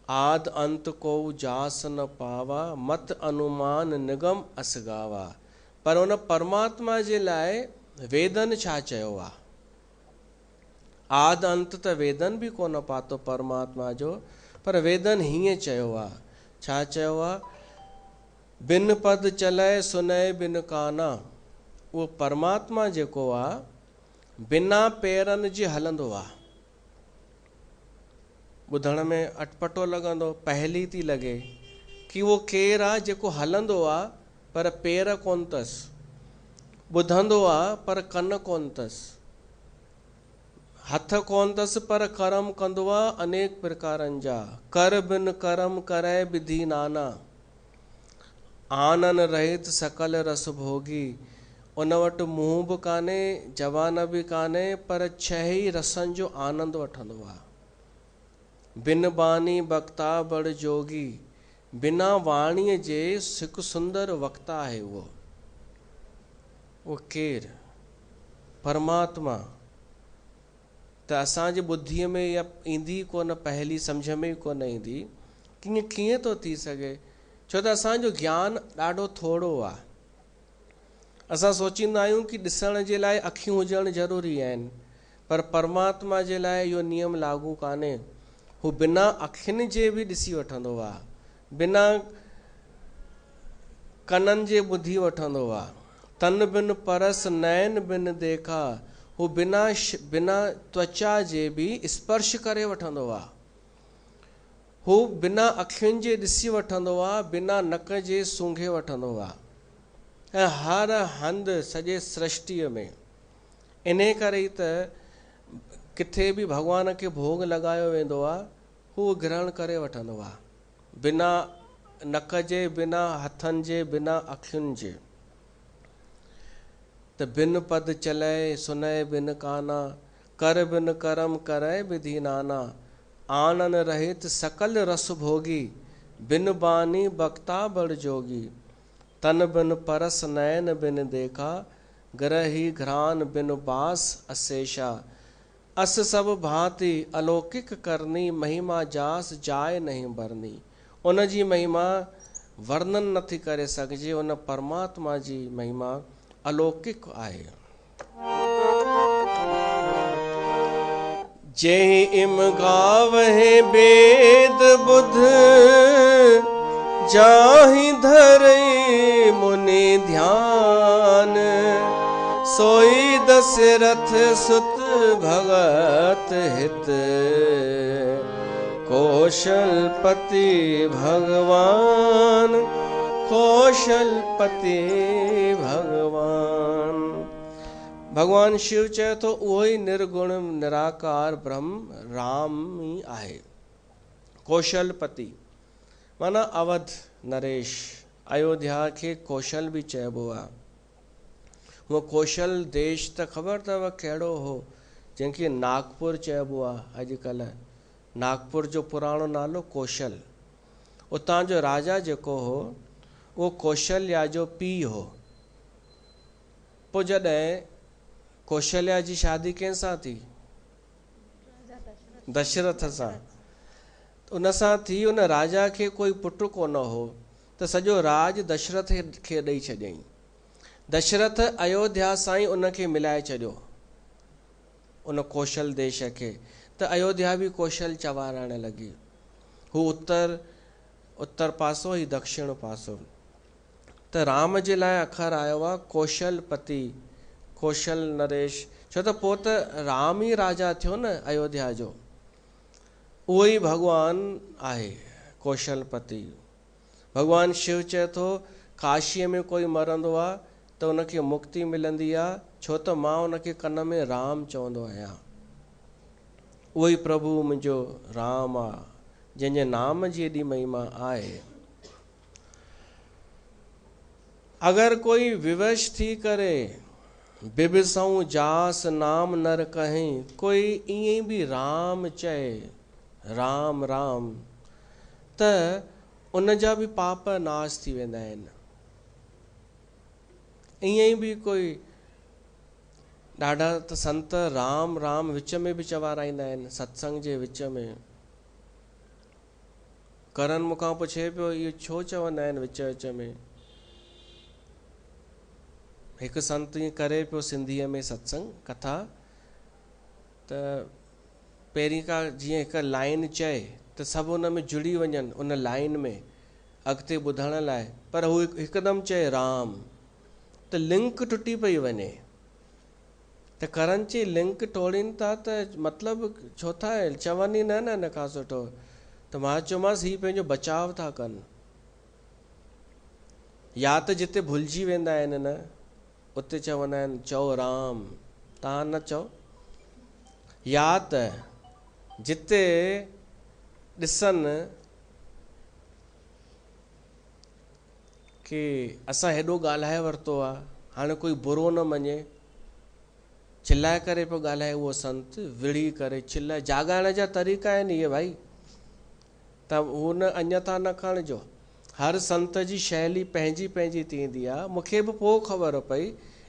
Speaker 1: आद अंत को जास न पावा मत अनुमान निगम असगावा पर हुन परमात्मा जे लाइ वेदन छा चयो आहे आद अंत त वेदन बि कोन पातो परमात्मा जो पर वेदन हीअं चयो आहे छा चयो आहे बिन पद चलय सुनय बिन काना उहो परमात्मा जेको आहे बिना पेरनि जे हलंदो आहे। ॿुधण में अटपटो लॻंदो पहली थी लॻे कि उहो केरु आहे जेको हलंदो आहे पर पेर कोन अथसि ॿुधंदो आहे पर कन कोन अथसि हथ कोन अथसि पर कर्म कंदो आहे अनेक प्रकारनि जा कर बिन कर्म करे विधि नाना आनन रहित सकल रस भोगी उन वटि मुंहुं बि कान्हे जवान बि कान्हे पर छह ई रसनि जो आनंद वठंदो आहे। बिन बानी वक्ता बड़ जोगी बिना वाणीअ जे हिकु सुंदर वक्ता आहे उहो केरु परमात्मा त असांजी ॿुद्धीअ में इहा ईंदी कोन पहली सम्झ में ई कोन ईंदी कीअं थो थी सघे छो त असांजो ज्ञान ॾाढो थोरो आहे। असां सोचींदा आहियूं कि ॾिसण जे लाइ अखियूं हुजणु ज़रूरी आहिनि पर परमात्मा जे लाइ इहो नियम लागू कान्हे। हू बिना अखियुनि जे बि ॾिसी वठंदो आहे, बिना कननि जे ॿुधी वठंदो आहे। तन बिन परस नैन बिन देखा, हू बिना त्वचा जे बि स्पर्श करे वठंदो आहे। हू बिना अखियुनि जे ॾिसी वठंदो आहे, बिना नक जे सूंघे वठंदो आहे। ऐं हर हंधि सॼे सृष्टिअ में इन करे ई त किथे बि भॻवान खे भोग लॻायो वेंदो आहे, हू ग्रहण करे वठंदो आहे, बिना नक जे, बिना हथनि जे, बिना अखियुनि जे। त बिन पद चलय सुनय बिन काना, कर बिन करम करय विधि नाना। आनन रहित सकल रस भोगी, बिन बानी बक्ता बड़ जोगी। तन बिन परस नयन बिन देखा, ग्रही घ्राण बिन बास अशेषा। अस सब भांति अलौकिक करनी, महिमा जास जाय नहीं बरनी। उन जी महिमा वर्णन नथी करे सघिजे। उन परमात्मा जी महिमा अलौकिक आहे। जेहि इम गावहि वेद बुध, जाहि धरई मुनि ध्यान। सोई दशरथ सुत भगत हित, कौशलपति भगवान, कौशलपति भगवान। भगवान शिव चए थो उहो ई निर्गुण निराकार ब्रह्म राम ई आहे। कौशलपति माना अवध नरेश, अयोध्या खे कौशल बि चइबो आहे। उहो कौशल देश त ख़बर अथव कहिड़ो हो, जंहिंखे नागपुर चइबो आहे अॼुकल्ह। नागपुर जो पुराणो नालो कौशल। उतां जो राजा जेको हो उहो कौशल्या जो पीउ हो। पोइ जॾहिं कौशल्या जी शादी कंहिंसां थी? दशरथ सां। उन सां थी। उन राजा खे कोई पुटु कोन हो, त सॼो राज दशरथ खे ॾेई छॾियईं। दशरथ अयोध्या सां ई उनखे मिलाए छॾियो, उन कौशल देश खे। त अयोध्या बि कौशल चवारणु लॻी। हू उत्तर पासो ही दक्षिण पासो। त राम जे लाइ अखर आयो आहे कौशलपति, कौशल नरेश। छो त पोइ त राम ई राजा थियो न अयोध्या जो। उहो ई भॻवान आहे कौशलपति। भॻवान शिव चए थो काशीअ में कोई मरंदो आहे त उनखे मुक्ति मिलंदी आहे, छो त मां उनखे कन में राम चवंदो आहियां। उहो ई प्रभु मुंहिंजो राम आहे, जंहिंजे नाम जी एॾी महिमा आहे। अगर कोई विवश थी करे बिबिसऊं जास नाम नर कहीं, कोई ईअं बि राम चए, राम राम, त उन जा बि पाप नाश थी वेंदा आहिनि। ईअं ई बि कोई ॾाढा त संत राम राम विच में बि चवाराईंदा आहिनि, सत्संग जे विच में। करण मूंखां पुछे पियो इहो छो चवंदा आहिनि विच विच में? हिकु संत ईअं करे पियो सिंधीअ में सत्संग कथा, त पहिरीं खां जीअं हिकु लाइन चए त सभु उन में जुड़ी वञनि उन लाइन में अॻिते ॿुधण लाइ, पर हू हिकदमि चए राम, त लिंक टुटी पई वञे। त करण चई लिंक तोड़ीनि था त मतिलबु छो था चवनि ई न इन खां सुठो। त मां चयोमांसि हीउ पंहिंजो बचाव था कनि। या त जिते भुलिजी वेंदा आहिनि न उते चवंदा आहिनि चओ राम, तव्हां न चओ। या त जिते ॾिसनि कि असां हेॾो ॻाल्हाए वरितो आहे, हाणे कोई बुरो न मञे, चिल्लाए करे पियो ॻाल्हाए उहो संत, विड़ी करे चिल्लाए। जाॻाइण जा तरीक़ा आहिनि इहे भाई, त हुन अन्यथा न खणिजो। हर संत जी शैली पंहिंजी पंहिंजी थींदी आहे। मूंखे बि पोइ ख़बर पई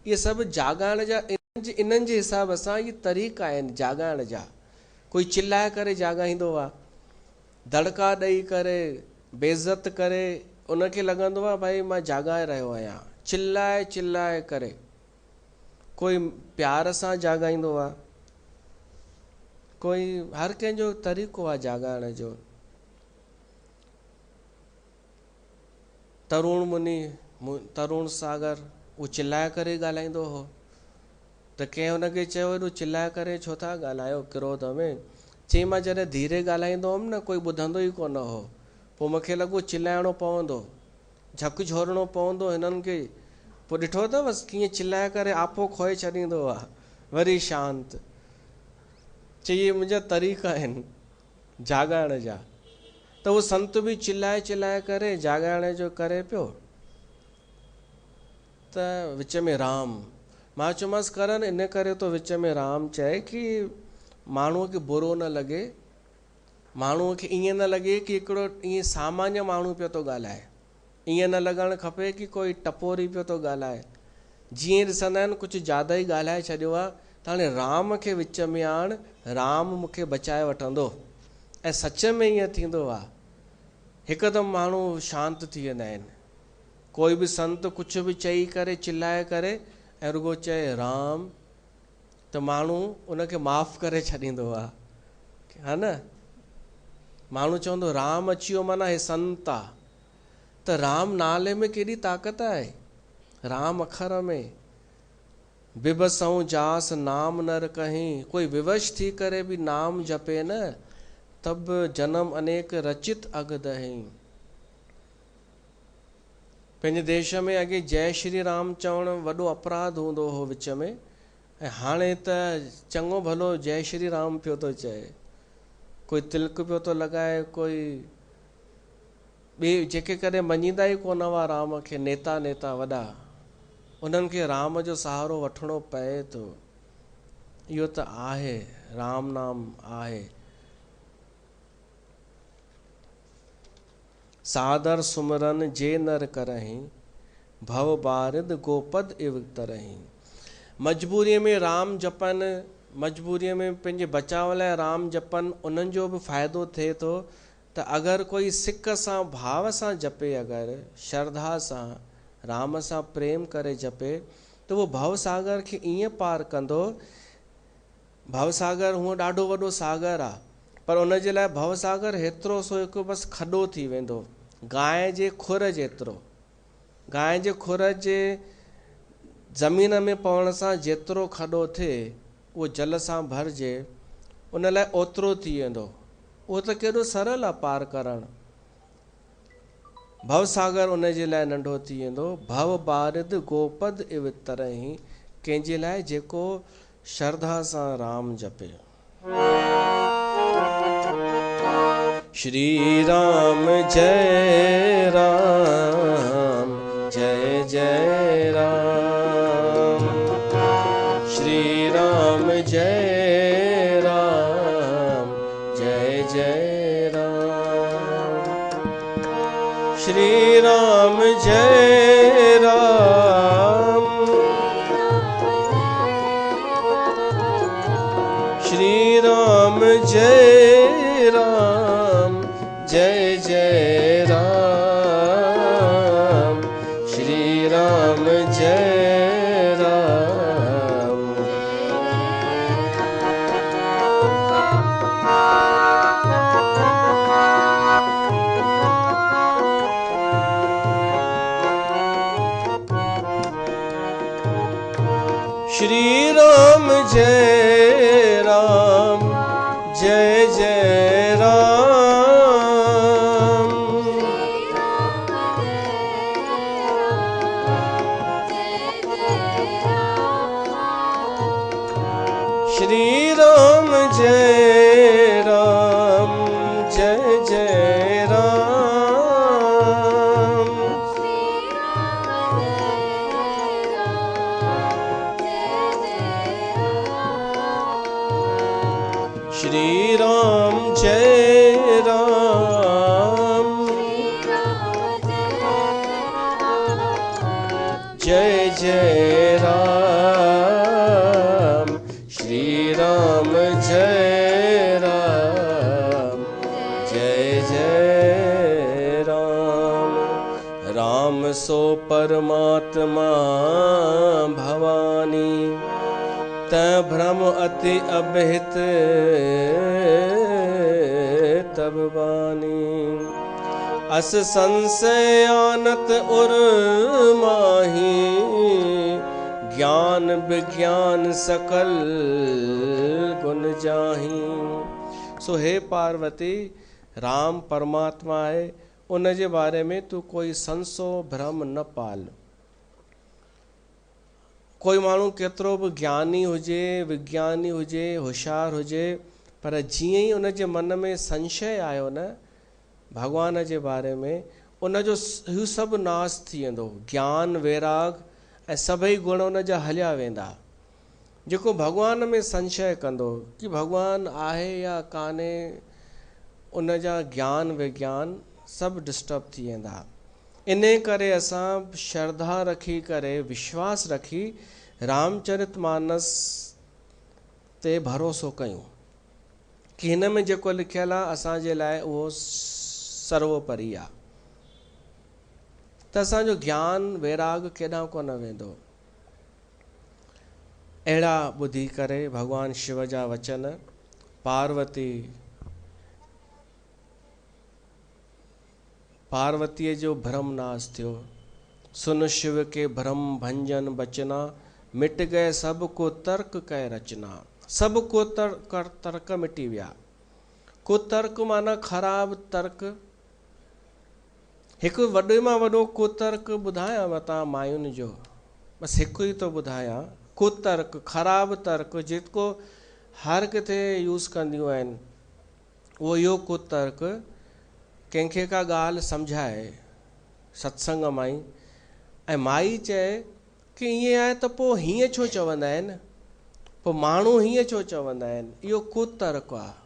Speaker 1: इहे सभु जाॻाइण जा इन्हनि जे हिसाब सां इहे तरीक़ा आहिनि जाॻाइण जा। कोई चिल्लाए करे जाॻाईंदो आहे, दड़का ॾेई करे, बेइज़त करे, उनखे लॻंदो आहे भाई मां जाॻाए रहियो आहियां, चिल्लाए चिल्लाए करे। कोई प्यार सां जाॻाईंदो आहे, कोई हर कंहिंजो तरीक़ो आहे जाॻाइण जो। तरुण मुनि, तरुण सागर, उहो चिल्लाए करे ॻाल्हाईंदो हो त कंहिं हुनखे चयो एॾो चिल्लाए करे छो था ॻाल्हायो क्रोध में? चई मां जॾहिं धीरे ॻाल्हाईंदो हुअमि न कोई ॿुधंदो ई कोन हो, पोइ मूंखे लॻो चिल्लाइणो पवंदो, झक झोरणो पवंदो हिननि खे। पोइ ॾिठो अथव कीअं चिल्लाए करे आपो खोए छॾींदो आहे, वरी शांत। चई इहे मुंहिंजा तरीक़ा आहिनि जाॻाइण जा। त उहो संत बि चिल्लाए चिल्लाए करे जाॻाइण जो करे पियो। त विच में राम, मां चयोमांसि करन इन करे तो विच में राम चए कि माण्हूअ खे बुरो न लॻे, माण्हूअ खे ईअं न लॻे कि हिकिड़ो ईअं सामान्य माण्हू पियो थो ॻाल्हाए, ईअं न लॻणु खपे कि कोई टपोरी पियो थो ॻाल्हाए। जीअं ॾिसंदा आहिनि कुझु ज्यादा ई ॻाल्हाए छॾियो आहे त हाणे राम खे विच में आण, राम मूंखे बचाए वठंदो। ऐं सच में ईअं थींदो आहे, हिकदमि माण्हू शांत थी वेंदा आहिनि। कोई बि संत कुझु बि चई करे चिल्लाए करे ऐं रुगो चए राम, त माण्हू उनखे माफ़ करे छॾींदो आहे, हा न। माण्हू चवंदो राम अची वियो माना हे संत आहे। त राम नाले में केॾी ताक़त आहे, राम अखर में। बिबसऊं जास नाम नर कहीं, कोई विवश थी करे बि नाम जपे न, तब जन्म अनेक रचित अग दहीं। पंहिंजे देश में अॻे जय श्री राम चवणु वॾो अपराध हूंदो हो विच में, ऐं हाणे त चङो भलो जय श्री राम पियो थो चए। कोई तिलक पियो थो लॻाए, कोई ॿिए जेके कॾहिं मञींदा ई कोन हुआ राम खे, नेता नेता वॾा, उन्हनि खे राम जो सहारो वठिणो पए थो। इहो त आहे, राम नाम आहे। सादर सुमरन जे नर करहीं, भव बारिद गोपद इव तरहीं। मजबूरीअ में राम जपनि, मजबूरीअ में पंहिंजे बचाव लाइ राम जपनि, उन्हनि जो बि फ़ाइदो थिए थो। त अगरि कोई सिक सां भाव सां जपे, अगरि श्रद्धा सां राम सां प्रेम करे जपे, त उहो भवसागर खे ईअं पार कंदो। भवसागर हूअं ॾाढो वॾो सागर आहे, पर उन जे लाइ भवसागर हेतिरो सो हिकु बसि खॾो थी वेंदो, गांइ जे खुर जेतिरो। गांइ जे खुर जे ज़मीन में पवण सां जेतिरो खॾो थिए, उहो जल सां भरिजे, उन लाइ ओतिरो थी वेंदो। उहो त केॾो सरल आहे पार करणु। भवसागर उन जे लाइ नंढो थी वेंदो। भव बारिद गोपद इव तरहीं, कंहिंजे लाइ जेको श्रद्धा सां राम जपे। श्री राम जय राम, जय जय राम। श्री राम जय राम, जय जय राम। श्री राम जय राम, श्री राम जय राम, जय जय राम। श्री राम जय राम। श्री राम जय राम, जय जय राम। श्री राम जय राम, जय जय राम। श्री राम जय राम, जय जय राम। श्री राम जय राम, जय जय राम। राम सो परमात्मा भवानी, तै भ्रम अति अभिहित तब बानी। अस संशय आनत उर माही ज्ञान विज्ञान सकल गुण जाही। सो हे पार्वती, राम परमात्मा है, उन जे बारे में तू कोई संसो भ्रम न पाल। कोई माण्हू केतिरो बि ज्ञानी हुजे, विज्ञानी हुजे, होशियारु हुजे, पर जीअं ई उन जे मन में संशय आयो न भॻवान जे बारे में, उन जो हू सभु नाश थी वेंदो। ज्ञान वैराग ऐं सभई गुण उन जा हलिया वेंदा। जेको भॻवान में संशय कंदो कि भॻवानु आहे या कान्हे, उन जा ज्ञान विज्ञान सभु डिस्टर्ब थी वेंदा। इन करे असां श्रद्धा रखी करे, विश्वास रखी रामचरितमानस ते भरोसो कयूं कि हिन में जेको लिखियलु आहे असांजे लाइ उहो सर्वोपरि आहे, त असांजो ज्ञान वैराग केॾांहुं कोन वेंदो। अहिड़ा ॿुधी करे भॻवान शिव जा वचन पार्वतीअ जो भ्रम नाश थियो। सुन शिव के भ्रम भंजन बचना, मिट गए सब को तर्क कह रचना। सब को तर्क मिटी विया। को तर्क माना ख़राब तर्क। हिकु वॾे मां वॾो को तर्क ॿुधायां मां तव्हां मायुनि जो, बसि हिकु ई थो ॿुधायां। को तर्क ख़राब तर्क जेको हर किथे यूज़ कंदियूं आहिनि, उहो इहो को तर्क कंहिंखे का ॻाल्हि सम्झाए सत्संग मां ई, ऐं माई चए कि ईअं आहे त पोइ हीअं छो चवंदा आहिनि, पोइ माण्हू हीअं छो चवंदा आहिनि, इहो को तर्क आहे।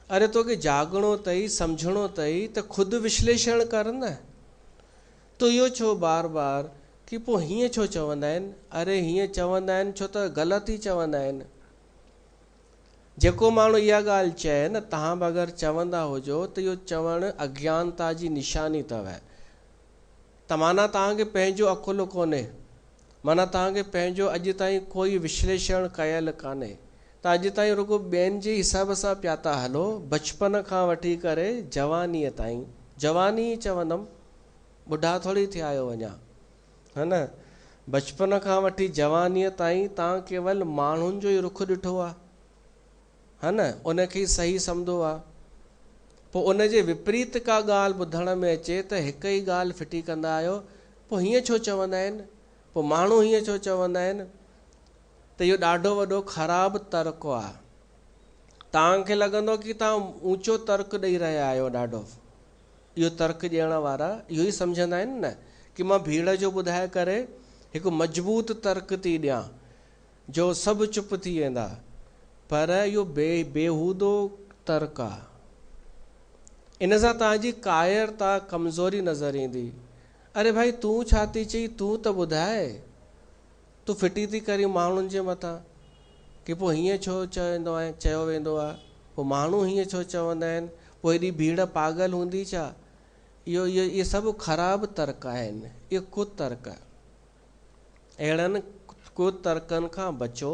Speaker 1: अरे तोखे जाॻणो अथई, सम्झणो अथई त ख़ुदि विश्लेषण कर न। तो इहो छो बार बार कि पोइ हीअं छो चवंदा आहिनि, अरे हीअं चवंदा आहिनि छो त ग़लति ई चवंदा आहिनि। जेको माण्हू इहा ॻाल्हि चए न, तव्हां बि अगरि चवंदा हुजो त इहो चवणु अज्ञानता जी निशानी अथव। त माना तव्हांखे पंहिंजो अकुलु कोन्हे, माना तव्हांखे पंहिंजो अॼु ताईं कोई विश्लेषण कयल कान्हे। त अॼु ताईं रुगो ॿियनि जे हिसाब सां पिया था हलो, बचपन खां वठी करे जवानीअ ताईं। जवानी चवंदमि, ॿुढा थोरी थिया आहियो अञा, है न। बचपन खां वठी जवानीअ ताईं तव्हां केवल माण्हुनि जो ई रुख ॾिठो आहे, है न, उनखे सही सम्झो आहे। पोइ उन जे विपरीत का ॻाल्हि ॿुधण में अचे त हिकु ई ॻाल्हि फिटी कंदा आहियो, पोइ हीअं छो चवंदा आहिनि, पोइ माण्हू हीअं छो चवंदा आहिनि। त इहो ॾाढो वॾो ख़राबु तर्क आहे। तव्हांखे लॻंदो कि तव्हां ऊचो तर्क ॾेई रहिया आहियो ॾाढो। इहो तर्क ॾियण वारा इहो ई सम्झंदा आहिनि न कि मां भीड़ जो ॿुधाए करे हिकु मज़बूत तर्क थी ॾियां जो सभु चुप थी वेंदा, पर इहो बेहूदो तर्क आहे। इन सां तव्हांजी कायरता कमज़ोरी नज़र ईंदी। अरे भाई तूं छा थी चई, तूं त ॿुधाए। तूं फिटी थी करी माण्हुनि जे मथां कि पोइ हीअं छो चयो वेंदो आहे, पोइ माण्हू हीअं छो चवंदा आहिनि, पोइ हेॾी भीड़ पागल हूंदी छा। इहे सभु ख़राबु तर्क आहिनि, इहो कुतर्क। अहिड़नि कुतर्कनि खां बचो,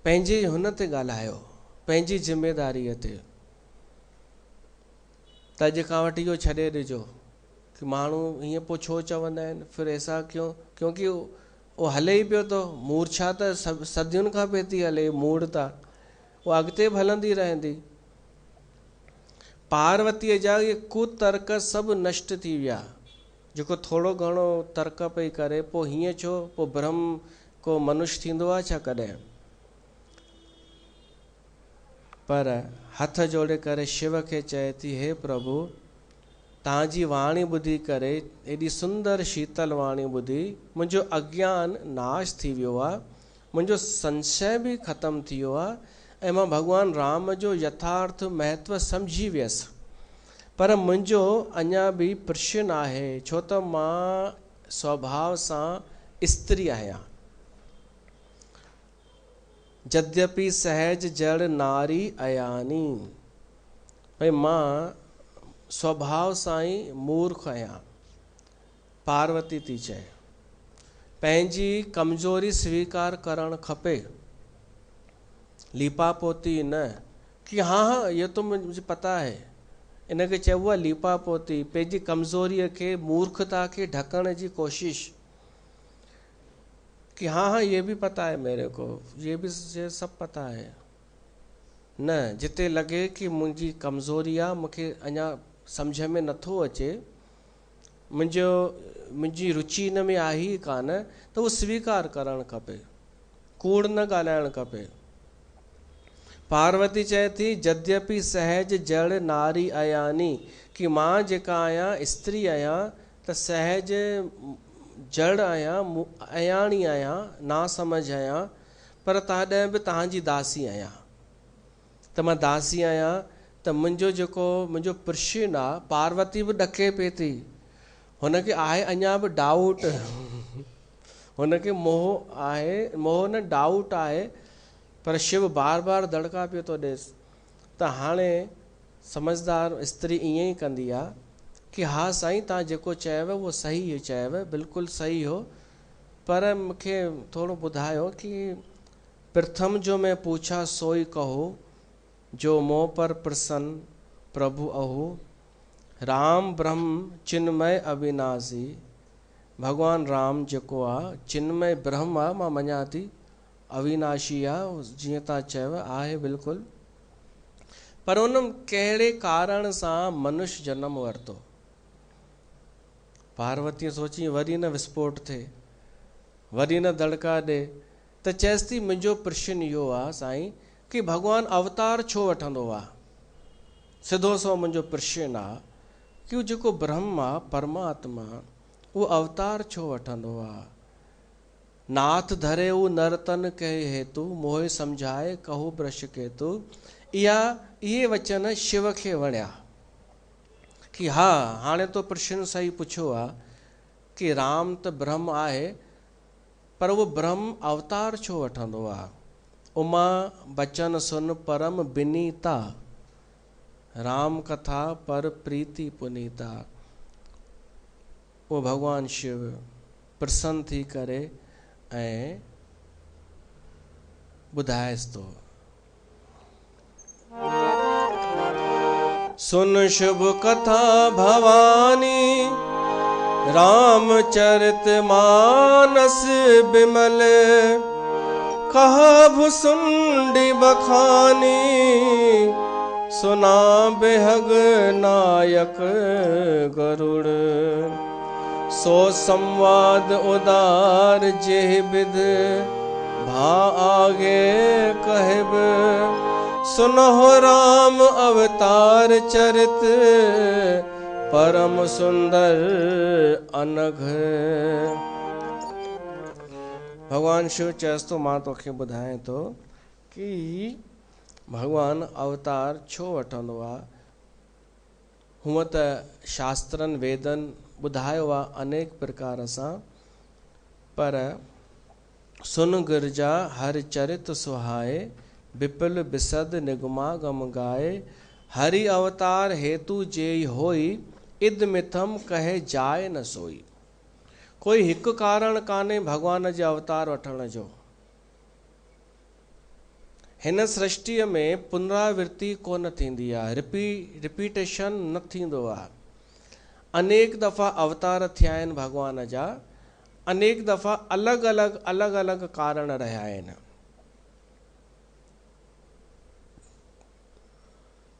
Speaker 1: पंहिंजे हुन ते ॻाल्हायो, पंहिंजी ज़िमेदारीअ ते। त अॼु खां वठी इहो छॾे ॾिजो कि माण्हू हीअं पोइ छो चवंदा आहिनि, फिर ऐसा क्यों, क्योंकि उहो हले ई पियो थो। मूर्छा त सदियुनि खां पई थी हले, मूढ़ता उहा अॻिते बि हलंदी रहंदी। पार्वतीअ जा इहे कुतर्क सभु नष्ट थी विया। जेको थोरो घणो तर्क पई करे, पोइ हीअं छो, पोइ ब्रह्म को मनुष्य थींदो आहे छा कॾहिं। पर हथ जोड़े करे शिव खे चए थी, हे प्रभु तव्हांजी वाणी ॿुधी करे, एॾी सुंदर शीतल वाणी ॿुधी मुंहिंजो अज्ञान नाश थी वियो आहे, मुंहिंजो संशय बि ख़तमु थी वियो आहे, ऐं मां भॻवानु राम जो यथार्थ महत्व सम्झी वियसि। पर मुंहिंजो अञा बि प्रश्न आहे, छो त मां स्वभाव सां स्त्री आहियां। यद्यपि सहज जड़ नारी अयानी, भई मां स्वभाव सां ई मूर्ख आहियां। पार्वती थी चए पंहिंजी कमज़ोरी स्वीकार करणु खपे, लीपा पोती न कि हाँ हाँ ये तो मुझे पता है। इनखे चइबो आहे लीपा पोती, पंहिंजी कमज़ोरीअ खे, मूर्खता खे ढकण जी कोशिश कि हाँ हाँ ये भी पता है मेरे को, ये सब पता है। न, जिते लॻे कि मुंहिंजी कमज़ोरी आहे, मूंखे अञा सम्झ में नथो अचे, मुंहिंजी रुचि इन में आहे ई कान, त उहो स्वीकार करणु खपे, कूड़ न ॻाल्हाइणु खपे। पार्वती चए थी यद्यपि सहज जड़ नारी अयानी, कि मां जेका आहियां स्त्री आहियां त सहज जड़ आहियां, अयाणी आहियां, ना समझ आहियां, पर तॾहिं बि तव्हांजी दासी आहियां। त मां दासी आहियां त मुंहिंजो प्रश्न आहे, पार्वती बि ॾके पई थी, हुनखे आहे अञा बि डाउट हुनखे मोह आहे, मोह न डाउट आहे, पर शिव बार बार दड़का पियो थो ॾेसि। त हाणे समझदार स्त्री ईअं ई कंदी आहे कि हा साईं तव्हां जेको चयव उहो सही चयव, बिल्कुलु सही हो, पर मूंखे थोरो ॿुधायो कि प्रथम जो मैं पूछा सोई कहो, जो मोह पर प्रसन्न प्रभु अहो, राम ब्रह्म चिन्मय अविनाशी। भगवान राम जेको आहे चिन्मय ब्रह्म आहे, मां मञा थी, अविनाशी आहे, जीअं तव्हां चयव आहे बिल्कुलु, पर उन कहिड़े कारण सां मनुष्य जन्म वरितो। पार्वती सोची वरी न विस्फोट थिए, वरी न दड़का ॾे, त चएसि थी मुंहिंजो प्रश्न इहो आहे साईं कि भगवान अवतार छो वठंदो आहे। सिधो सो मुंहिंजो प्रश्न आहे कि उहो जेको ब्रह्म आहे, परमात्मा, उहो अवतार छो वठंदो आहे। नाथ धरे उ नरतन कहे हेतु, मोहि सम्झाए कहो ब्रश केतु। इहे वचन शिव खे वणिया कि हा हाणे तो प्रश्न सही पुछियो आहे कि राम त ब्रह्म आहे, पर उहो ब्रह्म अवतार छो वठंदो आहे। उमा बचन सुन परम बिनीता, राम कथा पर प्रीति पुनीता। वो भगवान शिव प्रसन्न थी करे ऐं ॿुधाएसि थो, सुन शुभ कथा भवानी, रामचरित मानस बिमल, कहा भुसुंडी बखानी, सुना बेहग नायक गरुड़। सो संवाद उदार जेह विध, भा आगे कहब, सुनहो राम अवतार चरित, परम सुंदर अनघ। भगवान शिव चएसि थो मां तोखे ॿुधायां थो कि भगवान अवतार छो वठंदो आहे। हूअं त शास्त्रनि वेदनि ॿुधायो आहे अनेक प्रकार सां, पर सुन गिरजा हर चरित सुहाए, विपुल बिसद निगमागम गाए। हरि अवतार हेतु जेई होई, इद मिथम कहे जाए न सोई। कोई हिकु कारण कान्हे भगवान जे अवतार वठण जो। हिन सृष्टिअ में पुनरावृत्ति कोन थींदी आहे, रिपीटेशन न थींदो आहे। अनेक दफ़ा अवतार थिया आहिनि भगवान जा, अनेक दफ़ा अलॻि अलॻि कारण रहिया आहिनि।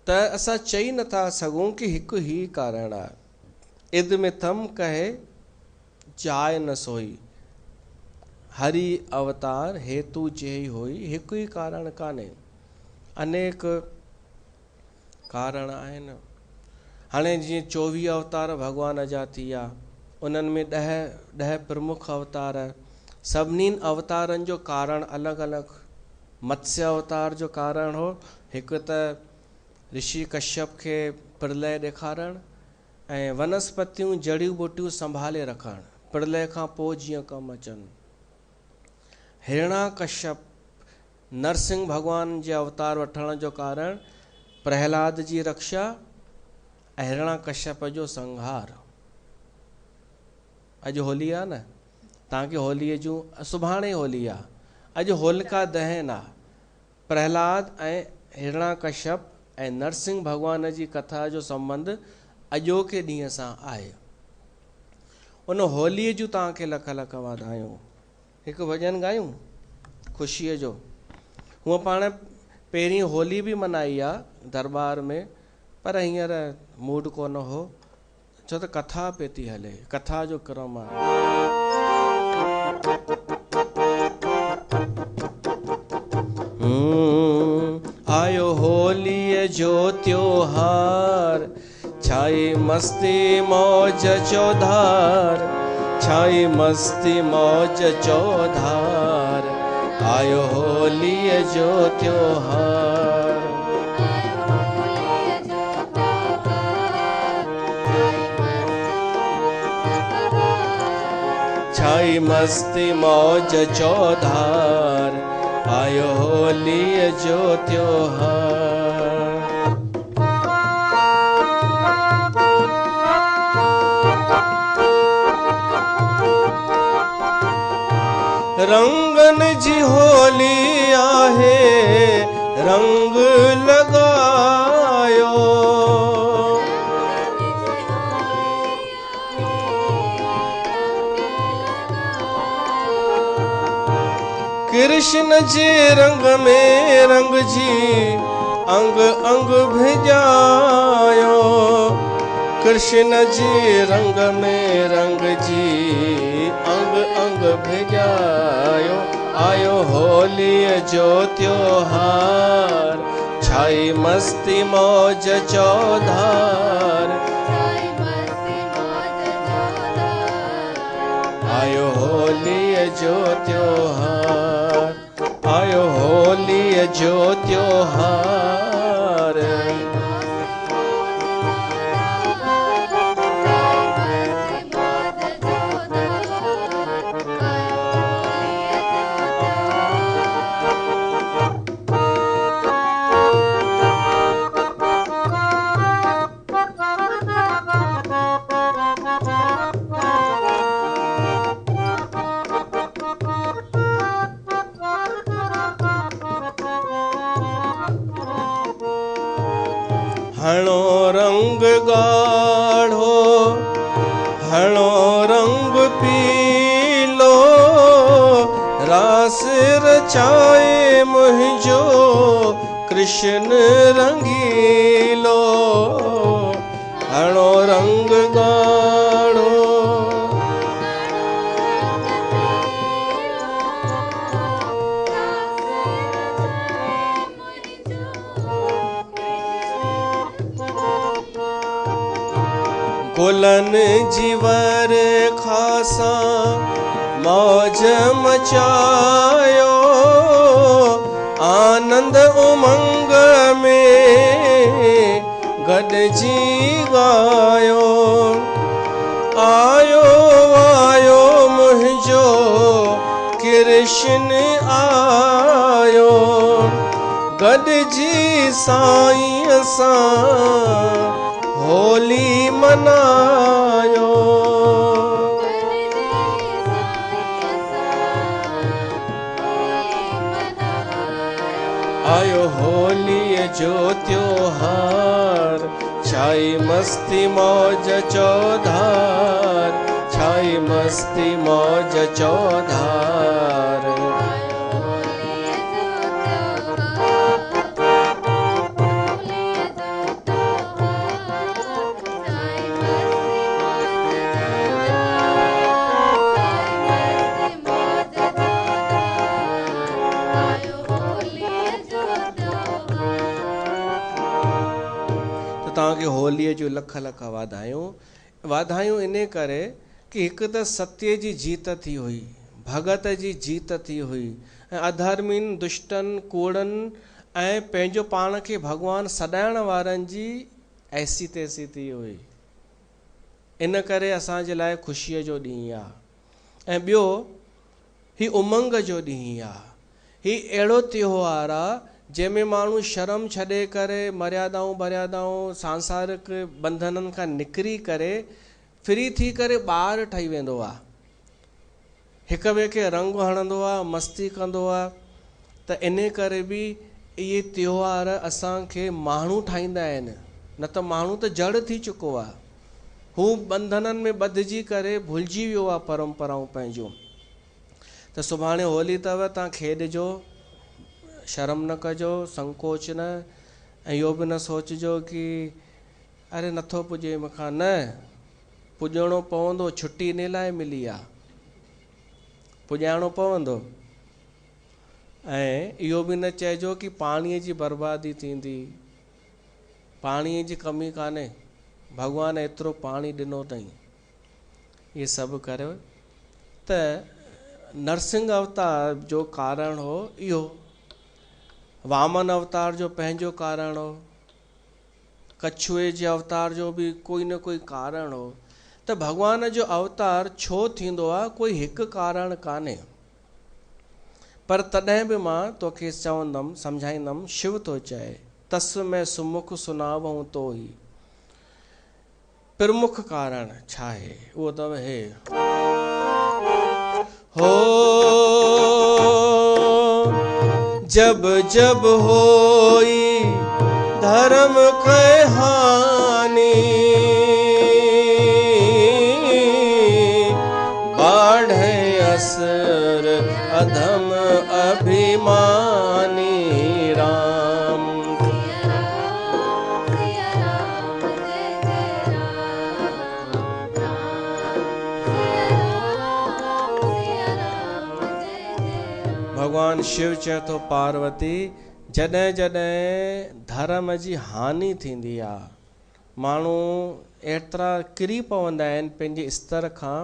Speaker 1: त असां चई नथा सघूं कि हिकु ई कारण आहे। इद में थम कहे जाए न सोई, हरि अवतार हेतु जेई होई, हिकु ई कारण कान्हे, अनेक कारण आहिनि। हाणे जीअं 24 अवतार भगवान जा थी विया, उन्हनि में 10 प्रमुख अवतार, सभिनीनि अवतारनि जो कारण अलॻि अलॻि। मत्स्य अवतार जो कारण हो हिकु त ऋषि कश्यप खे प्रलय ॾेखारणु ऐं वनस्पतियूं जड़ियूं ॿूटियूं संभाले रखणु, प्रलय खां पोइ जीअं कमु अचनि। हिरणाकश्यप नरसिंह भगवान जे अवतार वठण जो कारण प्रहलाद जी रक्षा ऐं हिरणाकश्यप जो संहार। अॼु होली आहे न, तव्हांखे होलीअ जूं सुभाणे होली आहे, अॼु होलिका दहन आहे। प्रहलाद ऐं हिरणाकश्यप ऐं नरसिंह भॻवान जी कथा जो संबंध अॼोके ॾींहं सां आहे। उन होलीअ जूं तव्हांखे लख लख वाधायूं। हिकु भॼन ॻायूं ख़ुशीअ जो। हूअं पाण पहिरीं होली बि मनाई आहे दरबार में, पर हींअर मूड कोन हो, छो त कथा पे थी हले, कथा जो क्रम आहे। आयो होलीअ जो त्योहार, छाई मस्ती मौज चौधार, छाई मस्ती मौज चौधार, आयो होलीअ जो त्योहार। छाई मस्ती मौज चौधार, आयो होलीअ जो त्योहार। रंगन जी होली आहे, रंग लगायो, कृष्ण जे रंग में रंग जी अंग अंग भिजायो, कृष्ण जी रंग में रंग जी अंग अंग भिजायो, आयो होलीअ जो त्योहार, छाई मस्ती मौज चौधार, आयो होलीअ जो त्योहार, आयो होलीअ जो त्योहार। हणो रंग गाढ़ो, हणो रंग पीलो, रास रचाए मुंहिंजो कृष्ण रंगीलो, हणो रंग गाढ़ो, गुलन जीवर खासा मौज मचायो, आनंद उमंग में गॾजी गायो, आयो आयो मुंहिंजो कृष्ण आयो, गॾजी साईं सां होली मनायो, आयो होलीअ जो त्योहार, छाई मस्ती मौज चौधार, छाई मस्ती मौज चौधार। तव्हांखे होलीअ जो लख लख वाधायूं। वाधायूं इन करे कि हिकु त सत्य जी जीत थी हुई, भगत जी जीत थी हुई, ऐं अधर्मीन दुष्टनि कूड़नि ऐं पंहिंजो पाण खे भॻवानु सॾाइण वारनि जी ऐसी तैसी थी हुई। इन करे असांजे लाइ ख़ुशीअ जो ॾींहुं आहे। ऐं ॿियो ही उमंग जो ॾींहुं आहे, ही अहिड़ो त्योहार आहे जंहिंमें माण्हू शर्म छॾे करे मर्यादाऊं मर्यादाऊं सांसारिक बंधननि खां निकिरी करे फ्री थी करे ॿार ठही वेंदो आहे। हिक ॿिए खे रंग हणंदो आहे, मस्ती कंदो आहे। त इन करे बि इहे त्योहार असांखे माण्हू ठाहींदा आहिनि, न त माण्हू त जड़ थी चुको आहे। हू बंधननि में ॿधिजी करे भुलिजी वियो आहे परंपराऊं पंहिंजूं। त सुभाणे होली अथव, तव्हां खेॾिजो, शर्म न कजो, संकोच न, ऐं इहो बि न सोचिजो कि अरे नथो पुॼे मूंखां। न, पुॼणो पवंदो, छुटी इन लाइ मिली आहे, पुॼाइणो पवंदो। ऐं इहो बि न चइजो कि पाणीअ जी बर्बादी थींदी, पाणीअ जी कमी कान्हे, भॻवानु एतिरो पाणी ॾिनो अथई। इहे सभु करियो। त नरसिंह अवतार जो कारण हो इहो, वामन अवतार जो पंहिंजो कारण हो, कछुए जे अवतार जो बि कोई न कोई कारण हो। त भॻवान जो अवतार छो थींदो आहे, कोई हिकु कारण कान्हे। पर तॾहिं बि मां तोखे चवंदुमि, सम्झाईंदुमि, शिव थो चए, तस में सुमुख सुनावऊं तो ही। प्रमुख कारण छा आहे? उहो अथव हे, हो जब जब होई धर्म कै हानि, बाढ़े असुर अधम अभिमानी। राम भगवान शिव चए थो पार्वती, जॾहिं जॾहिं धर्म जी हानि थींदी आहे, माण्हू एतिरा किरी पवंदा आहिनि पंहिंजे स्तर खां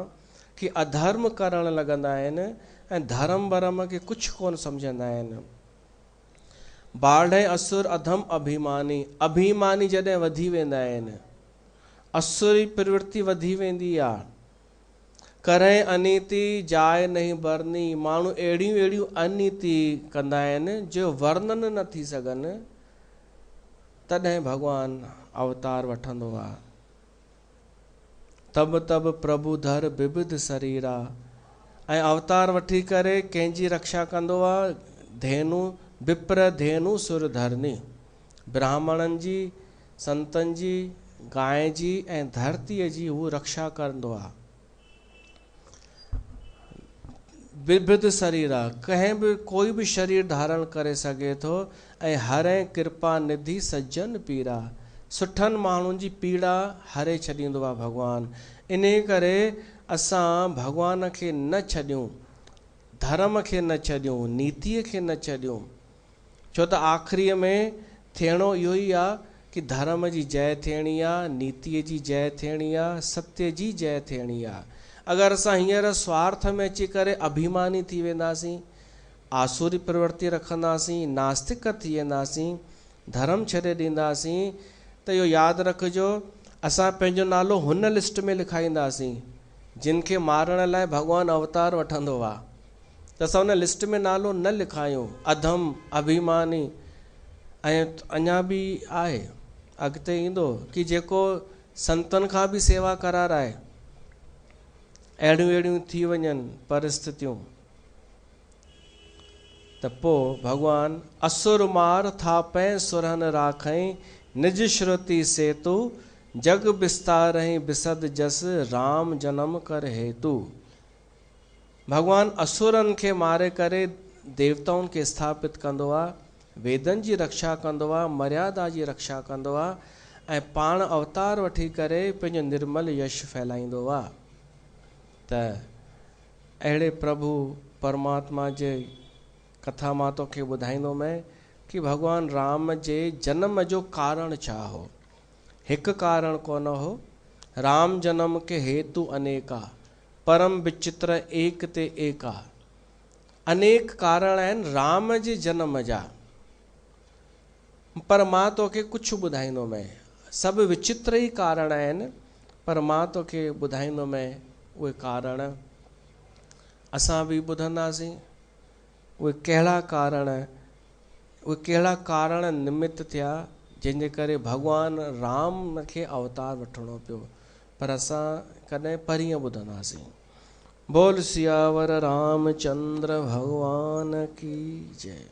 Speaker 1: कि अधर्म करणु लॻंदा आहिनि ऐं धर्म बरम खे कुझु कोन सम्झंदा आहिनि। बाढ़े असुर अधम अभिमानी, अभिमानी जॾहिं वधी वेंदा आहिनि, असुरी प्रवृत्ति वधी वेंदी आहे। करे अनीति जाए नहीं बरनी, माण्हू अहिड़ियूं अहिड़ियूं अनीति कंदा आहिनि जो वर्णन न थी सघनि। तॾहिं भॻवानु अवतार वठंदो आहे। तब तब प्रभु धर विविध शरीरा, ऐं अवतार वठी करे कंहिंजी रक्षा कंदो आहे। धेनु विप्र धेनु सुर धरनी, ब्राह्मणनि जी, संतनि जी, गांइ जी ऐं धरतीअ जी हू रक्षा कंदो आहे। विविध शरीर आहे, कंहिं बि कोई बि शरीर धारण करे सघे थो। ऐं हरे कृपा निधि सज्जन पीड़ा, सुठनि माण्हुनि जी पीड़ा हरे छॾींदो आहे भॻवानु। इन करे असां भॻवान खे न छॾियूं, धर्म खे न छॾियूं, नीतिअ खे न छॾियूं। छो त आख़िरीअ में थियणो इहो ई आहे कि धर्म जी जय थियणी आहे, नीतिअ जी जय थियणी आहे, सत्य जी जय थियणी आहे। अगरि असां हींअर स्वार्थ में अची करे अभिमानी थी वेंदासीं, आसुरी प्रवृत्ति रखंदासीं, नास्तिक थी वेंदासीं, धर्म छॾे ॾींदासीं, त इहो यादि रखिजो, असां पंहिंजो नालो हुन लिस्ट में लिखाईंदासीं जिन खे मारण लाइ भॻवानु अवतार वठंदो आहे। त असां हुन लिस्ट में नालो न लिखायूं, अधम अभिमानी। ऐं अञा बि आहे, अॻिते ईंदो कि जेको संतनि खां बि सेवा कराराए, अहिड़ियूं अहिड़ियूं थी वञनि परिस्थितियूं। त पोइ भॻवानु असुर मार थापै सुरहन राखई, निज श्रुति सेतु जग विस्तारहि बिसद जस, राम जनम कर हेतु। भॻवानु असुरनि खे मारे करे देवताउनि खे स्थापित कंदो आहे, वेदनि जी रक्षा कंदो आहे, मर्यादा जी रक्षा कंदो आहे, ऐं पाण अवतार वठी करे पंहिंजो निर्मल यश फैलाईंदो आहे। त अहिड़े प्रभु परमात्मा जे कथा मां तोखे ॿुधाईंदोमांइ कि भॻवानु राम जे जनम जो कारण छा हो। हिकु कारण कोन हो, राम जनम के हेतु अनेका, परम विचित्र एक ते एका। अनेक कारण आहिनि राम जे जनम जा, पर मां तोखे कुझु ॿुधाईंदोमांइ। सभु विचित्र ई कारण आहिनि, पर मां तोखे ॿुधाईंदोमांइ उहे कारण। असां बि ॿुधंदासीं उहे कहिड़ा कारण निमित थिया जंहिंजे करे भॻवानु राम खे अवतार वठिणो पियो। पर असां कॾहिं परीहं ॿुधंदासीं। बोल सियावर रामचंद्र भगवान की जय।